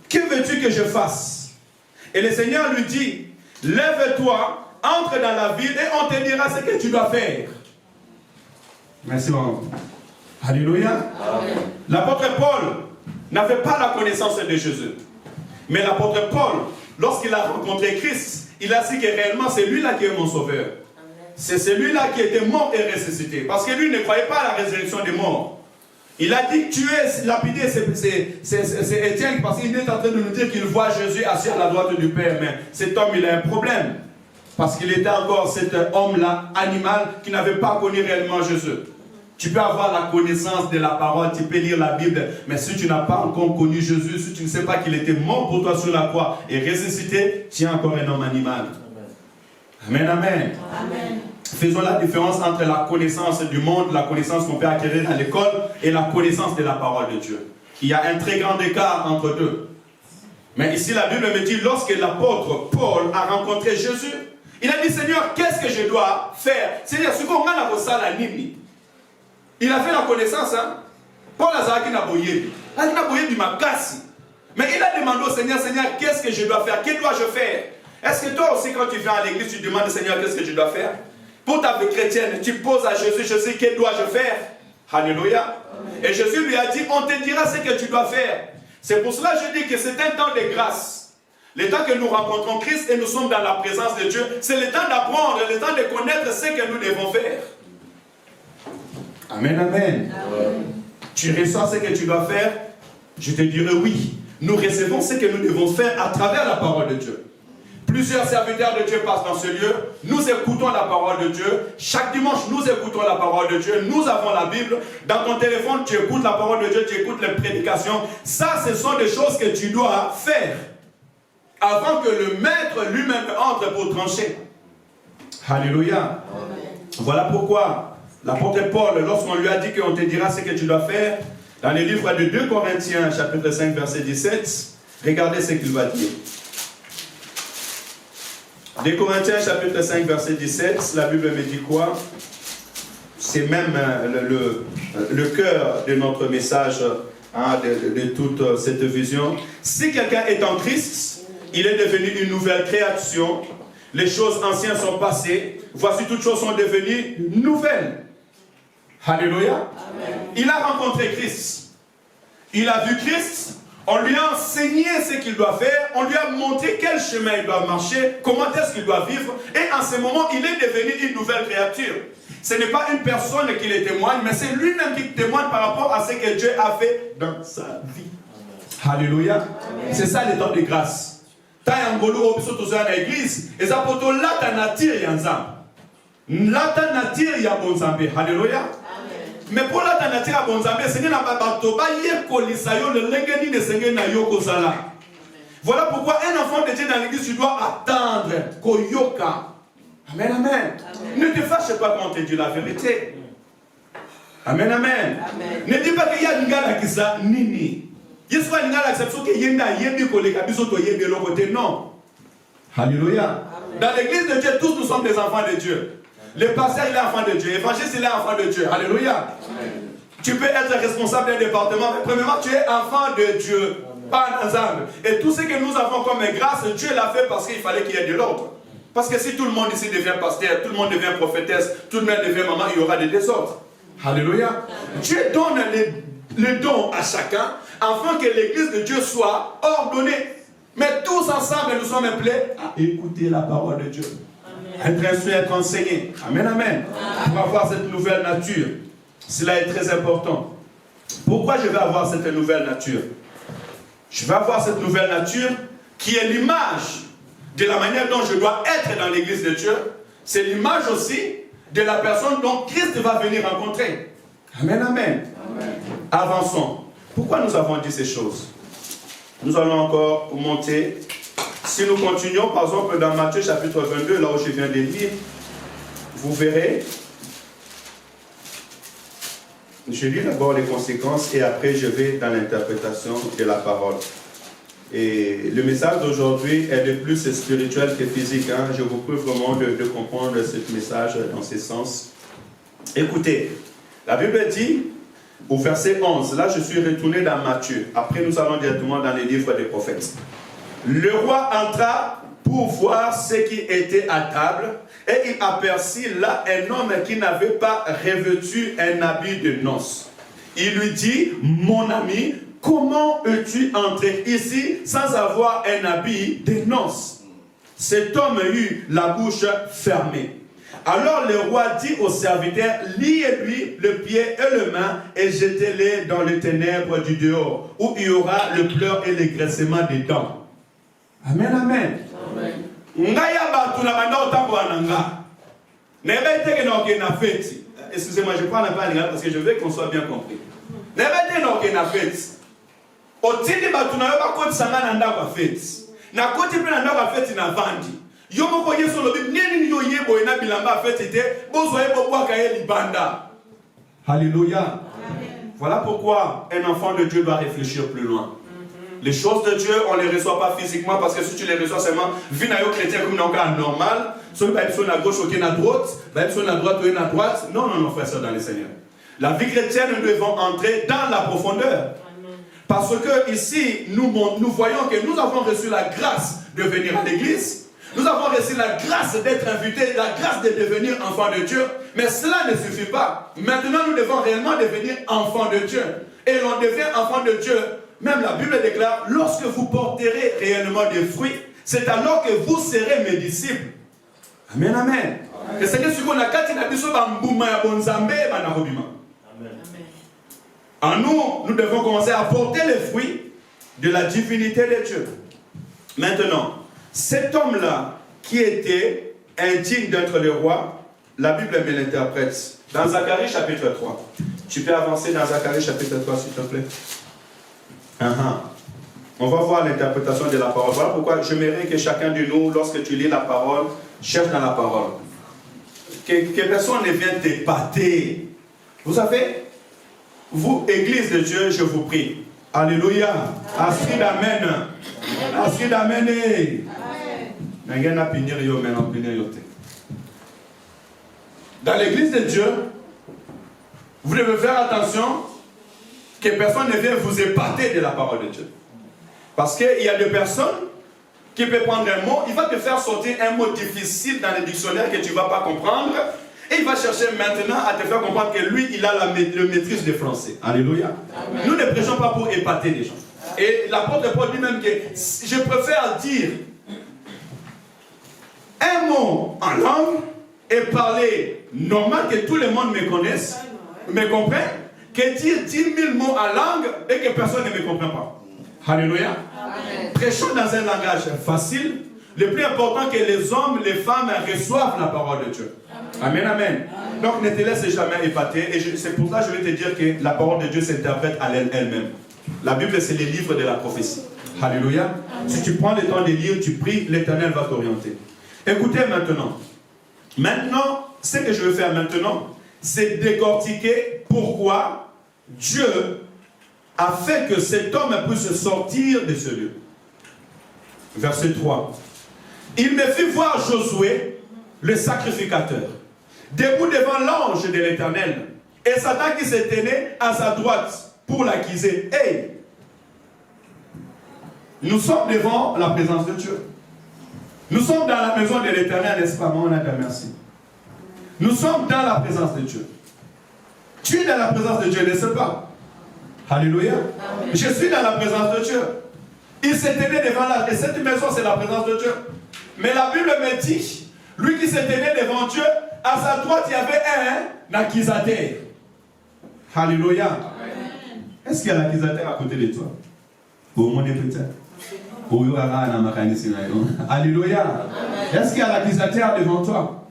que veux-tu que je fasse? Et le Seigneur lui dit, lève-toi, entre dans la ville et on te dira ce que tu dois faire. Merci beaucoup. Alléluia. L'apôtre Paul n'avait pas la connaissance de Jésus. Mais l'apôtre Paul, lorsqu'il a rencontré Christ, il a dit que réellement c'est lui-là qui est mon sauveur. C'est celui-là qui était mort et ressuscité. Parce que lui ne croyait pas à la résurrection des morts. Il a dit que tu es lapidé, c'est Étienne, parce qu'il est en train de nous dire qu'il voit Jésus assis à la droite du Père. Mais cet homme, il a un problème. Parce qu'il était encore cet homme-là, animal, qui n'avait pas connu réellement Jésus. Tu peux avoir la connaissance de la parole, tu peux lire la Bible, mais si tu n'as pas encore connu Jésus, si tu ne sais pas qu'il était mort pour toi sur la croix et ressuscité, tu es encore un homme animal. Amen, amen. Amen. Faisons la différence entre la connaissance du monde, la connaissance qu'on peut acquérir à l'école et la connaissance de la parole de Dieu. Il y a un très grand écart entre deux. Mais ici, la Bible me dit, lorsque l'apôtre Paul a rencontré Jésus, il a dit, Seigneur, qu'est-ce que je dois faire? Seigneur, ce qu'on a dans la Nini. Il a fait la connaissance, hein? Paul a dit, mais il a demandé au Seigneur, Seigneur, qu'est-ce que je dois faire? Que dois-je faire? Est-ce que toi aussi, quand tu viens à l'église, tu demandes, Seigneur, qu'est-ce que je dois faire? Pour ta vie chrétienne, tu poses à Jésus, Jésus, que dois-je faire? Alléluia. Et Jésus lui a dit, on te dira ce que tu dois faire. C'est pour cela que je dis que c'est un temps de grâce. Le temps que nous rencontrons Christ et nous sommes dans la présence de Dieu, c'est le temps d'apprendre, le temps de connaître ce que nous devons faire. Amen, amen. Amen. Tu reçois ce que tu dois faire, je te dirai oui. Nous recevons ce que nous devons faire à travers la parole de Dieu. Plusieurs serviteurs de Dieu passent dans ce lieu. Nous écoutons la parole de Dieu. Chaque dimanche, nous écoutons la parole de Dieu. Nous avons la Bible. Dans ton téléphone, tu écoutes la parole de Dieu, tu écoutes les prédications. Ça, ce sont des choses que tu dois faire avant que le maître lui-même entre pour trancher. Alléluia. Amen. Voilà pourquoi l'apôtre Paul, lorsqu'on lui a dit qu'on te dira ce que tu dois faire, dans le livre de 2 Corinthiens, chapitre 5, verset 17, regardez ce qu'il va dire. 2 Corinthiens, chapitre 5, verset 17, la Bible me dit quoi? C'est même le cœur de notre message, hein, de toute cette vision. Si quelqu'un est en Christ, il est devenu une nouvelle création. Les choses anciennes sont passées. Voici toutes choses sont devenues nouvelles. Alléluia. Amen. Il a rencontré Christ. Il a vu Christ. On lui a enseigné ce qu'il doit faire. On lui a montré quel chemin il doit marcher. Comment est-ce qu'il doit vivre. Et en ce moment, il est devenu une nouvelle créature. Ce n'est pas une personne qui le témoigne, mais c'est lui-même qui témoigne par rapport à ce que Dieu a fait dans sa vie. Alléluia. C'est ça les temps de grâce. Tant yangolo obiso toza na église, et ça poto là ta nature yanzam. Là ta nature ya bonzambe. Alléluia. Mais pour la nature ya bonzambe, c'est na bato ba ye kolisa yo le lengeni de senge na yo kozala. Voilà pourquoi un enfant de Dieu dans l'église, tu dois attendre koyoka. Amen, amen. Ne te fâche pas quand on te dit la vérité. Amen, amen. Ne dis pas qu'il y a une gala qui ça nini. Il y a une gala qui yenda yebi koleka bisoto yebi le côté non. Alléluia. Dans l'église de Dieu, tous nous sommes des enfants de Dieu. Le pasteur il est enfant de Dieu, l'évangéliste il est enfant de Dieu. Alléluia. Tu peux être responsable d'un département, mais premièrement tu es enfant de Dieu, pas un ensemble. Et tout ce que nous avons comme grâce, Dieu l'a fait parce qu'il fallait qu'il y ait de l'ordre. Parce que si tout le monde ici devient pasteur, tout le monde devient prophétesse, tout le monde devient maman, il y aura des désordres. Alléluia. Dieu donne le don à chacun afin que l'église de Dieu soit ordonnée. Mais tous ensemble, nous sommes appelés à écouter la parole de Dieu. Être instruit, être enseigné. Amen, amen. Pour avoir cette nouvelle nature. Cela est très important. Pourquoi je vais avoir cette nouvelle nature? Je vais avoir cette nouvelle nature qui est l'image de la manière dont je dois être dans l'église de Dieu. C'est l'image aussi de la personne dont Christ va venir rencontrer. Amen, amen. Amen. Avançons. Pourquoi nous avons dit ces choses? Nous allons encore monter. Si nous continuons, par exemple, dans Matthieu chapitre 22, là où je viens de lire, vous verrez. Je lis d'abord les conséquences et après je vais dans l'interprétation de la parole. Et le message d'aujourd'hui est de plus spirituel que physique. Hein. Je vous prie vraiment de comprendre ce message dans ce sens. Écoutez, la Bible dit au verset 11, là je suis retourné dans Matthieu. Après nous allons directement dans les livres des prophètes. Le roi entra pour voir ce qui était à table et il aperçut là un homme qui n'avait pas revêtu un habit de noces. Il lui dit, mon ami, comment es-tu entré ici sans avoir un habit de noces? Cet homme eut la bouche fermée. Alors le roi dit au serviteur, liez-lui le pied et le main et jetez-les dans les ténèbres du dehors, où il y aura le pleur et le graissement des dents. Amen, amen. Excusez-moi, je prends un peu à l'égard parce que je veux qu'on soit bien compris. Alléluia. Voilà pourquoi un enfant de Dieu doit réfléchir plus loin. Les choses de Dieu, on ne les reçoit pas physiquement parce que si tu les reçois seulement, vie na yo chrétien comme un cas normal, soit ils sont à gauche ou à droite, ils sont à droite ou à droite. Non, non, non, frère, ça dans le Seigneur. La vie chrétienne, nous devons entrer dans la profondeur. Parce que ici, nous voyons que nous avons reçu la grâce de venir à l'église. Nous avons reçu la grâce d'être invités, la grâce de devenir enfants de Dieu. Mais cela ne suffit pas. Maintenant, nous devons réellement devenir enfants de Dieu. Et l'on devient enfant de Dieu. Même la Bible déclare, lorsque vous porterez réellement des fruits, c'est alors que vous serez mes disciples. Amen, amen. Et c'est ce qu'on a dit, en nous, nous devons commencer à porter les fruits de la divinité de Dieu. Maintenant, cet homme-là, qui était indigne d'être le roi, la Bible me l'interprète. Dans Zacharie chapitre 3. Tu peux avancer dans Zacharie chapitre 3, s'il te plaît. On va voir l'interprétation de la parole. Voilà pourquoi j'aimerais que chacun de nous, lorsque tu lis la parole, cherche dans la parole. Que personne ne vienne t'épater. Vous savez, vous, Église de Dieu, je vous prie. Alléluia. Asprit d'amen. Asprit d'amen. Dans l'Église de Dieu, vous devez faire attention que personne ne vienne vous épater de la parole de Dieu. Parce qu'il y a des personnes qui peuvent prendre un mot, il va te faire sortir un mot difficile dans le dictionnaire que tu ne vas pas comprendre, et il va chercher maintenant à te faire comprendre que lui, il a le maîtrise du français. Alléluia. Amen. Nous ne prêchons pas pour épater les gens. Et l'apôtre Paul dit même que je préfère dire un mot en langue et parler normal que tout le monde me connaisse, me comprenne, que dire 10 000 mots en langue et que personne ne me comprenne pas. Alléluia. Prêchons dans un langage facile. Le plus important que les hommes, les femmes reçoivent la parole de Dieu. Amen, amen. Donc ne te laisse jamais épater. Et c'est pour ça que je vais te dire que la parole de Dieu s'interprète à elle-même. La Bible, c'est les livres de la prophétie. Alléluia. Si tu prends le temps de lire, tu pries, l'Éternel va t'orienter. Écoutez maintenant. Maintenant, ce que je veux faire maintenant, c'est décortiquer pourquoi Dieu a fait que cet homme puisse sortir de ce lieu. Verset 3. Il me fit voir Josué, le sacrificateur, debout devant l'ange de l'Éternel, et Satan qui se tenait à sa droite pour l'accuser. Hey! Nous sommes devant la présence de Dieu. Nous sommes dans la maison de l'Éternel, n'est-ce pas, mon Dieu, merci. Nous sommes dans la présence de Dieu. Tu es dans la présence de Dieu, n'est-ce pas? Alléluia. Amen. Je suis dans la présence de Dieu. Il se tenait devant la... Et cette maison, c'est la présence de Dieu. Mais la Bible me dit, lui qui se tenait devant Dieu, à sa droite, il y avait un accusateur. Alléluia. Est-ce qu'il y a un accusateur à côté de toi? Alléluia. Est-ce qu'il y a l'accusateur devant toi?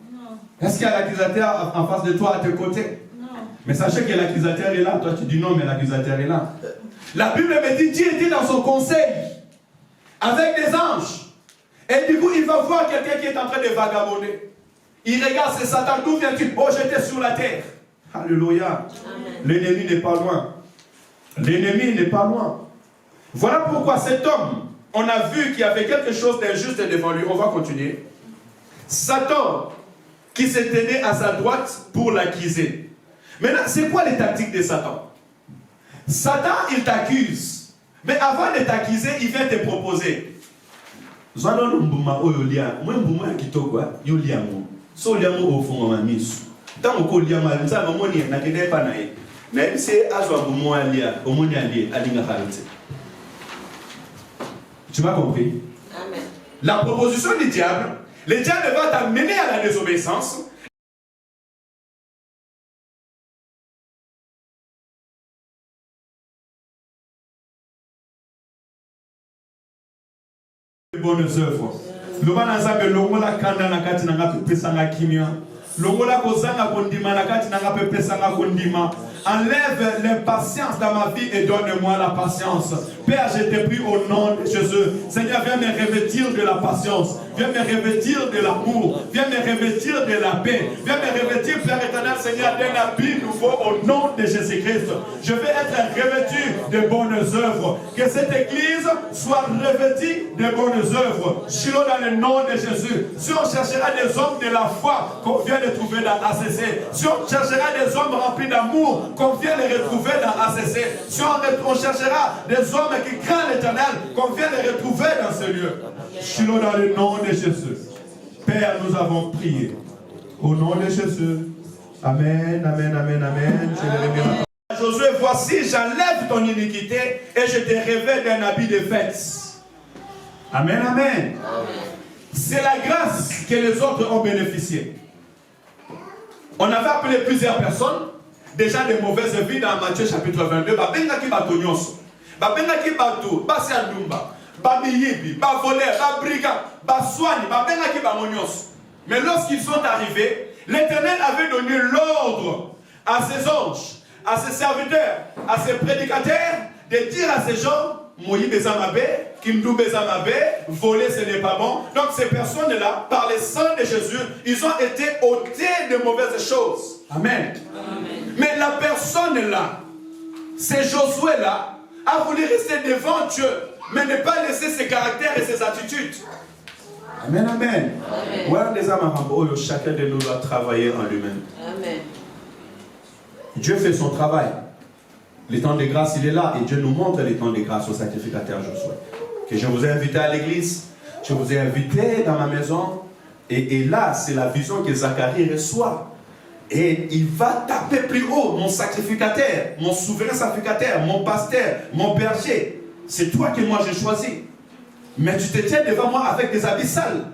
Est-ce qu'il y a l'accusateur en face de toi, à tes côtés? Non. Mais sachez que l'accusateur est là. Toi, tu dis non, mais l'accusateur est là. La Bible me dit, Dieu était dans son conseil avec des anges. Et du coup, il va voir quelqu'un qui est en train de vagabonder. Il regarde, c'est Satan. D'où viens-tu? Oh, j'étais sur la terre. Alléluia. L'ennemi n'est pas loin. L'ennemi n'est pas loin. Voilà pourquoi cet homme, on a vu qu'il y avait quelque chose d'injuste devant lui. On va continuer. Satan, qui se tenait à sa droite pour l'accuser. Maintenant, c'est quoi les tactiques de Satan? Satan, il t'accuse. Mais avant de t'accuser, il vient te proposer. Tu m'as compris? Amen. La proposition du diable, le diable va t'amener à la désobéissance. Bonnes œuvres. Lobana zabe longola kanda na kati na ngapi pesa nga kimia. Longola kozanga kondima na kati na ngapi pesa nga kondima. Enlève l'impatience dans ma vie et donne-moi la patience. Père, je te prie au nom de Jésus. Seigneur, viens me revêtir de la patience. Viens me revêtir de l'amour. Viens me revêtir de la paix. Viens me revêtir, Père éternel, Seigneur, d'un habit nouveau au nom de Jésus-Christ. Je vais être revêtu de bonnes œuvres. Que cette église soit revêtue de bonnes œuvres. Shiloh dans le nom de Jésus. Si on cherchera des hommes de la foi qu'on vient de trouver dans ACC. Si on cherchera des hommes remplis d'amour qu'on vient les retrouver dans ACC. Si on cherchera des hommes qui craignent l'Éternel, qu'on vient les retrouver dans ce lieu. Shiloh dans le nom de Jésus. Père, nous avons prié. Au nom de Jésus. Amen, amen, amen, amen. Josué, voici, j'enlève ton iniquité et je te revêt d'un habit de fête. Amen, amen. C'est la grâce que les autres ont bénéficié. On avait appelé plusieurs personnes. Déjà de mauvaises vies dans Matthieu chapitre 22. Babengaki batonyos. Babengaki bato. Basiandumba. Babiyibi. Bavoleur. Babrigand. Baswani. Babengaki bamonyos. Mais lorsqu'ils sont arrivés, l'Éternel avait donné l'ordre à ses anges, à ses serviteurs, à ses prédicateurs de dire à ces gens, Moïse Bezamabe, Kimdou Bezamabe, voler ce n'est pas bon. Donc ces personnes-là, par le sang de Jésus, ils ont été ôtés de mauvaises choses. Amen. Amen. Mais la personne-là, c'est Josué-là, a voulu rester devant Dieu, mais ne pas laisser ses caractères et ses attitudes. Amen, amen. Voilà des âmes à chacun de nous doit travailler en lui-même. Amen. Dieu fait son travail. Le temps de grâce, il est là. Et Dieu nous montre les temps de grâce au sacrificateur Josué. Que je vous ai invité à l'église. Je vous ai invité dans ma maison. Et là, c'est la vision que Zacharie reçoit. Et il va taper plus haut. Mon sacrificateur, mon souverain sacrificateur, mon pasteur, mon berger. C'est toi que moi j'ai choisi. Mais tu te tiens devant moi avec des habits sales.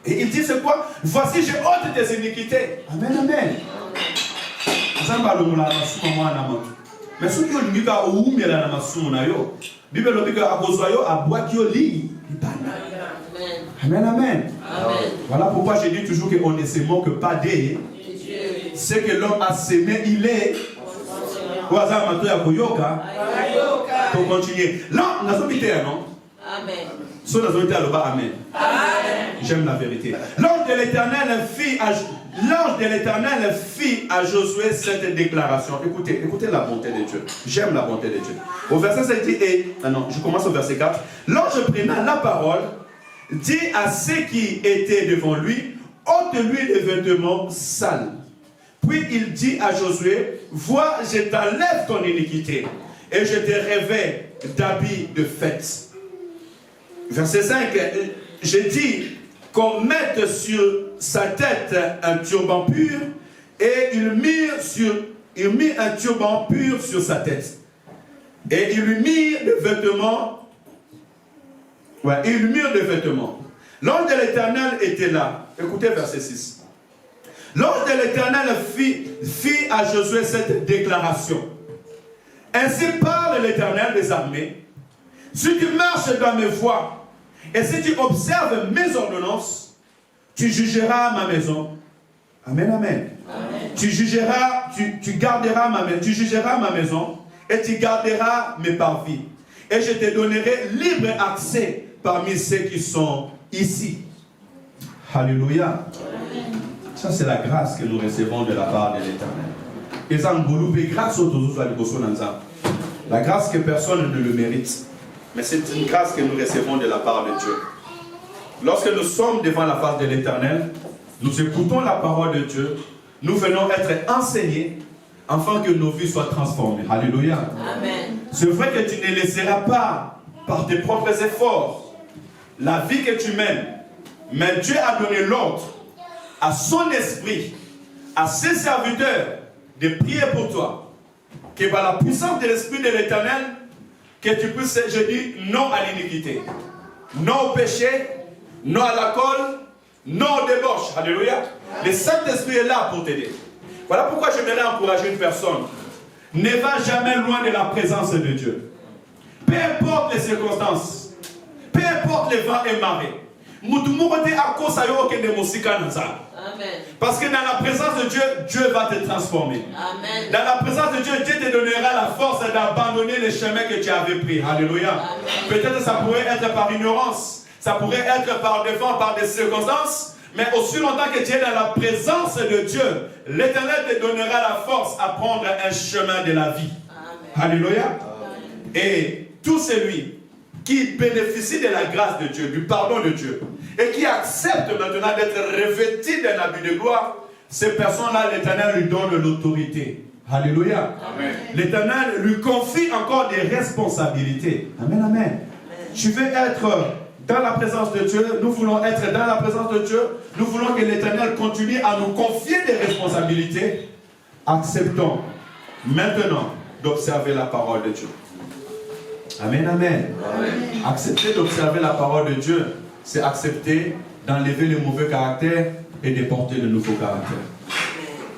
Et il dit c'est quoi? Voici, j'ai ôte tes iniquités. Amen, amen. Mais ceux qui ont mis au Bible dit que Abozoyo a boakio-li. Amen, amen. Voilà pourquoi je dis toujours qu'on ne se moque pas d'eux. Ce que l'homme a semé, il est. Pour continuer. Là, nous avons été, non? Amen. Nous avons été à l'oba, amen. J'aime la vérité. L'ange de l'Éternel fit à Josué cette déclaration. Écoutez la bonté de Dieu. J'aime la bonté de Dieu. Au verset 7, il dit, je commence au verset 4. L'ange prenant la parole, dit à ceux qui étaient devant lui, ôte-lui les vêtements sales. Puis il dit à Josué, vois, je t'enlève ton iniquité et je te revêts d'habits de fête. Verset 5, je dis qu'on mette sur sa tête un turban pur et il mit un turban pur sur sa tête. Et il lui mit des vêtements. Ouais, il lui mit des vêtements. L'ange de l'Éternel était là. Écoutez verset 6. L'ange de l'Éternel fit à Josué cette déclaration. Ainsi parle l'Éternel des armées. Si tu marches dans mes voies et si tu observes mes ordonnances, tu jugeras ma maison. Amen, amen. Amen. Tu garderas ma maison. Tu jugeras ma maison et tu garderas mes parvis. Et je te donnerai libre accès parmi ceux qui sont ici. Alléluia. Amen. Ça, c'est la grâce que nous recevons de la part de l'Éternel. La grâce que personne ne le mérite. Mais c'est une grâce que nous recevons de la part de Dieu. Lorsque nous sommes devant la face de l'Éternel, nous écoutons la parole de Dieu, nous venons être enseignés afin que nos vies soient transformées. Alléluia. Amen. C'est vrai que tu ne laisseras pas par tes propres efforts la vie que tu mènes. Mais Dieu a donné l'ordre à son esprit, à ses serviteurs, de prier pour toi. Que par la puissance de l'esprit de l'Éternel, que tu puisses, je dis, non à l'iniquité, non au péché, non à la colle, non au débauche. Alléluia. Le Saint-Esprit est là pour t'aider. Voilà pourquoi j'aimerais encourager une personne. Ne va jamais loin de la présence de Dieu. Peu importe les circonstances, peu importe les vents et marées. Parce que dans la présence de Dieu, Dieu va te transformer. Amen. Dans la présence de Dieu, Dieu te donnera la force d'abandonner les chemins que tu avais pris. Alléluia. Peut-être ça pourrait être par ignorance, ça pourrait être par défaut, par des circonstances, mais aussi longtemps que tu es dans la présence de Dieu, l'Éternel te donnera la force à prendre un chemin de la vie. Amen. Alléluia. Amen. Et tout celui qui bénéficie de la grâce de Dieu, du pardon de Dieu, et qui accepte maintenant d'être revêti d'un habit de gloire, ces personnes-là, l'Éternel lui donne l'autorité. Alléluia. L'Éternel lui confie encore des responsabilités. Amen, amen, amen. Tu veux être dans la présence de Dieu, nous voulons être dans la présence de Dieu, nous voulons que l'Éternel continue à nous confier des responsabilités. Acceptons maintenant d'observer la parole de Dieu. Amen, amen, amen. Accepter d'observer la parole de Dieu, c'est accepter d'enlever le mauvais caractère et de porter le nouveau caractère.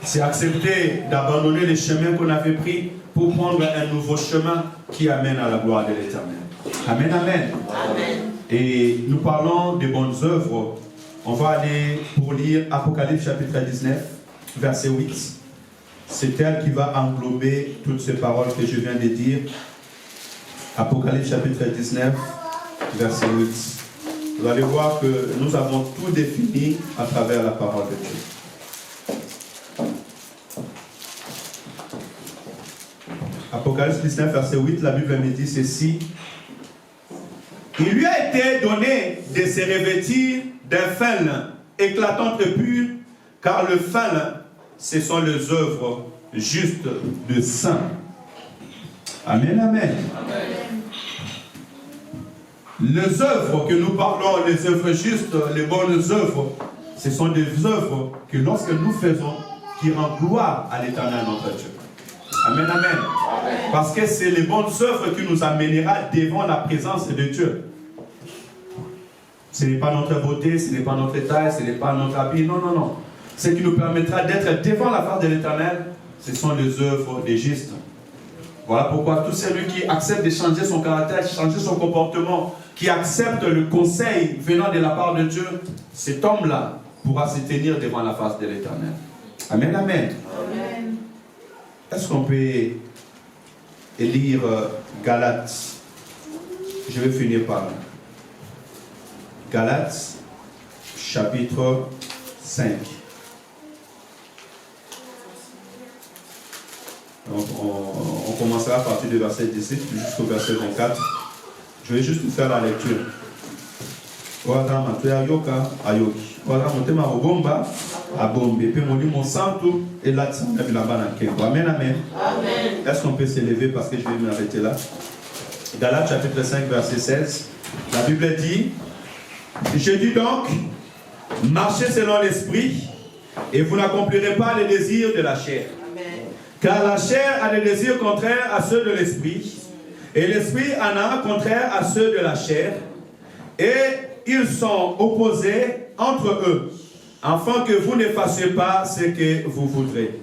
C'est accepter d'abandonner les chemins qu'on avait pris pour prendre un nouveau chemin qui amène à la gloire de l'Éternel. Amen, amen, amen. Et nous parlons des bonnes œuvres. On va aller pour lire Apocalypse chapitre 19, verset 8. C'est elle qui va englober toutes ces paroles que je viens de dire. Apocalypse chapitre 19, verset 8. Vous allez voir que nous avons tout défini à travers la parole de Dieu. Apocalypse 19, verset 8, la Bible me dit ceci. Il lui a été donné de se revêtir d'un fin lin éclatant et pur, car le fin lin, ce sont les œuvres justes de saints. Amen, amen. Amen. Les œuvres que nous parlons, les œuvres justes, les bonnes œuvres, ce sont des œuvres que lorsque nous faisons, qui rendent gloire à l'Éternel notre Dieu. Amen, amen, amen. Parce que c'est les bonnes œuvres qui nous amènera devant la présence de Dieu. Ce n'est pas notre beauté, ce n'est pas notre taille, ce n'est pas notre habit, non, non, non. Ce qui nous permettra d'être devant la face de l'Éternel, ce sont les œuvres des justes. Voilà pourquoi tout celui qui accepte de changer son caractère, changer son comportement, qui accepte le conseil venant de la part de Dieu, cet homme-là pourra se tenir devant la face de l'Éternel. Amen, amen. Amen. Est-ce qu'on peut lire Galates? Je vais finir par là. Galates, chapitre 5. Donc, on commencera à partir du verset 17 jusqu'au verset 24. Je vais juste faire la lecture. Amen, amen. Est-ce qu'on peut s'élever parce que je vais m'arrêter là? Galates chapitre 5 verset 16. La Bible dit: je dis donc, marchez selon l'esprit et vous n'accomplirez pas les désirs de la chair. Car la chair a des désirs contraires à ceux de l'esprit, et l'esprit en a contraire à ceux de la chair, et ils sont opposés entre eux, afin que vous ne fassiez pas ce que vous voudrez.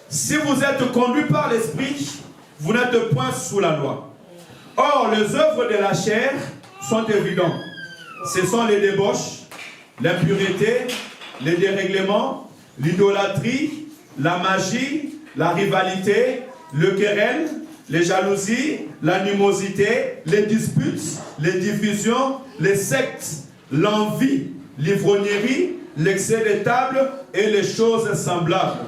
Si vous êtes conduits par l'esprit, vous n'êtes point sous la loi. Or, les œuvres de la chair sont évidentes. Ce sont les débauches, l'impureté, les dérèglements, l'idolâtrie, la magie, la rivalité, le querelle, les jalousies, l'animosité, les disputes, les divisions, les sectes, l'envie, l'ivrognerie, l'excès de table et les choses semblables.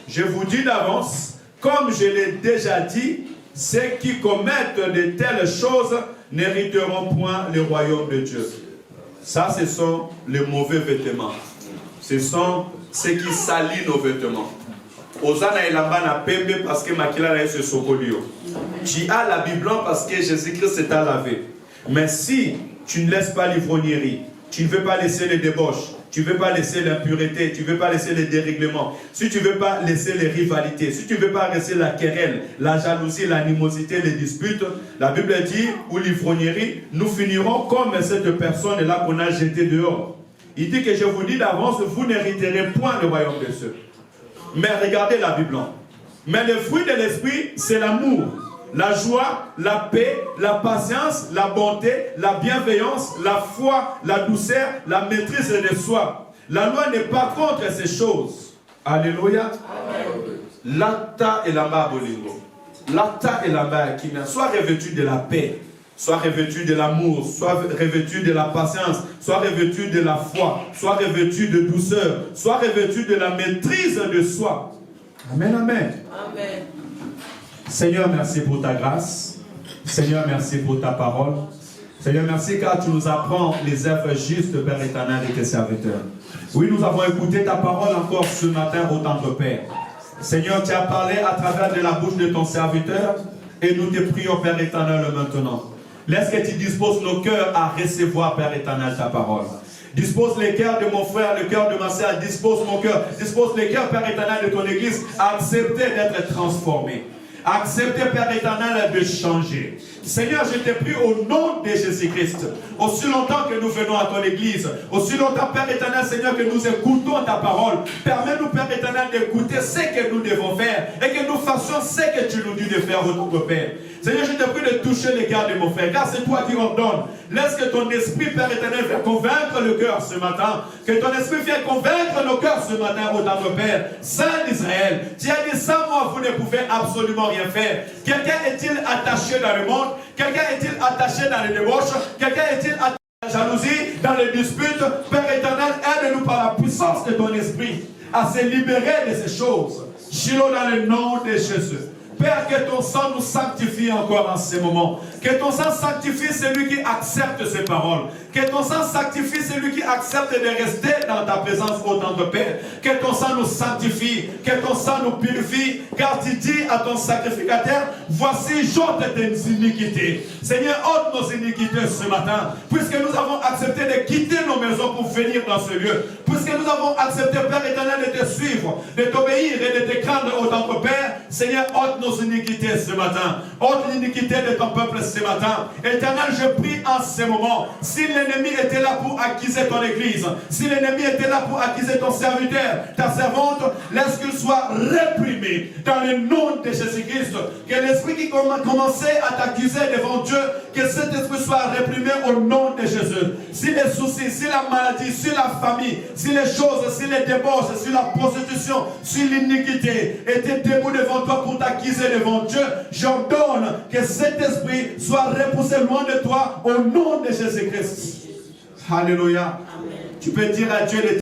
Je vous dis d'avance, comme je l'ai déjà dit, ceux qui commettent de telles choses n'hériteront point le royaume de Dieu. Ça, ce sont les mauvais vêtements. Ce sont ceux qui salissent nos vêtements. Osana elamba na pembe parce que makila na se sokolio. Tu as l'habit blanc parce que Jésus-Christ s'est lavé. Mais si tu ne laisses pas l'ivrognerie, tu ne veux pas laisser les débauches, tu ne veux pas laisser l'impureté, tu ne veux pas laisser les dérèglements, si tu ne veux pas laisser les rivalités, si tu ne veux pas laisser la querelle, la jalousie, l'animosité, les disputes, la Bible dit, ou l'ivrognerie, nous finirons comme cette personne-là qu'on a jetée dehors. Il dit que je vous dis d'avance, vous n'hériterez point le royaume de Dieu. Mais regardez la Bible. Mais le fruit de l'esprit, c'est l'amour, la joie, la paix, la patience, la bonté, la bienveillance, la foi, la douceur, la maîtrise de soi. La loi n'est pas contre ces choses. Alléluia. L'ata et la bolingo. L'ata et la qui soit revêtu de la paix, soit revêtu de l'amour, soit revêtu de la patience, soit revêtu de la foi, soit revêtu de douceur, soit revêtu de la maîtrise de soi. Amen, amen. Amen. Seigneur, merci pour ta grâce. Seigneur, merci pour ta parole. Seigneur, merci car tu nous apprends les œuvres justes, Père éternel, de tes serviteurs. Oui, nous avons écouté ta parole encore ce matin au Temple Père. Seigneur, tu as parlé à travers de la bouche de ton serviteur et nous te prions, Père éternel, maintenant. Laisse que tu disposes nos cœurs à recevoir, Père éternel, ta parole. Dispose les cœurs de mon frère, le cœur de ma sœur, dispose mon cœur, dispose les cœurs, Père éternel, de ton église à accepter d'être transformé. Accepter, Père éternel, de changer. Seigneur, je te prie au nom de Jésus-Christ, aussi longtemps que nous venons à ton église, aussi longtemps, Père éternel, Seigneur, que nous écoutons ta parole, permets-nous, Père éternel, d'écouter ce que nous devons faire et que nous fassions ce que tu nous dis de faire, notre Père. Seigneur, je te prie de toucher les cœurs de mon frère, car c'est toi qui ordonnes. Laisse que ton esprit, Père éternel, vienne convaincre le cœur ce matin. Que ton esprit vienne convaincre nos cœurs ce matin, ô notre Père, Saint d'Israël. Tu as dit, sans moi, vous ne pouvez absolument rien faire. Quelqu'un est-il attaché dans le monde? Quelqu'un est-il attaché dans les débauches? Quelqu'un est-il attaché dans la jalousie, dans les disputes? Père éternel, aide-nous par la puissance de ton esprit à se libérer de ces choses. Chilo dans le nom de Jésus. Père, que ton sang nous sanctifie encore en ces moments. Que ton sang sanctifie celui qui accepte ces paroles. Que ton sang sanctifie celui qui accepte de rester dans ta présence, ô notre Père. Que ton sang nous sanctifie. Que ton sang nous purifie. Car tu dis à ton sacrificateur, voici, j'ôte tes iniquités. Seigneur, ôte nos iniquités ce matin. Puisque nous avons accepté de quitter nos maisons pour venir dans ce lieu. Puisque nous avons accepté, Père éternel, de te suivre, de t'obéir et de te craindre, ô notre Père. Seigneur, ôte nos iniquités ce matin. Ôte l'iniquité de ton peuple ce matin. Éternel, je prie en ce moment. S'il l'ennemi était là pour accuser ton église, si l'ennemi était là pour accuser ton serviteur, ta servante, laisse qu'il soit réprimé dans le nom de Jésus-Christ. Que l'esprit qui commençait à t'accuser devant Dieu, que cet esprit soit réprimé au nom de Jésus. Si les soucis, si la maladie, si la famille, si les choses, si les débauches, si la prostitution, si l'iniquité étaient debout devant toi pour t'accuser devant Dieu, j'ordonne que cet esprit soit repoussé loin de toi au nom de Jésus-Christ. Alléluia. Tu peux dire à Dieu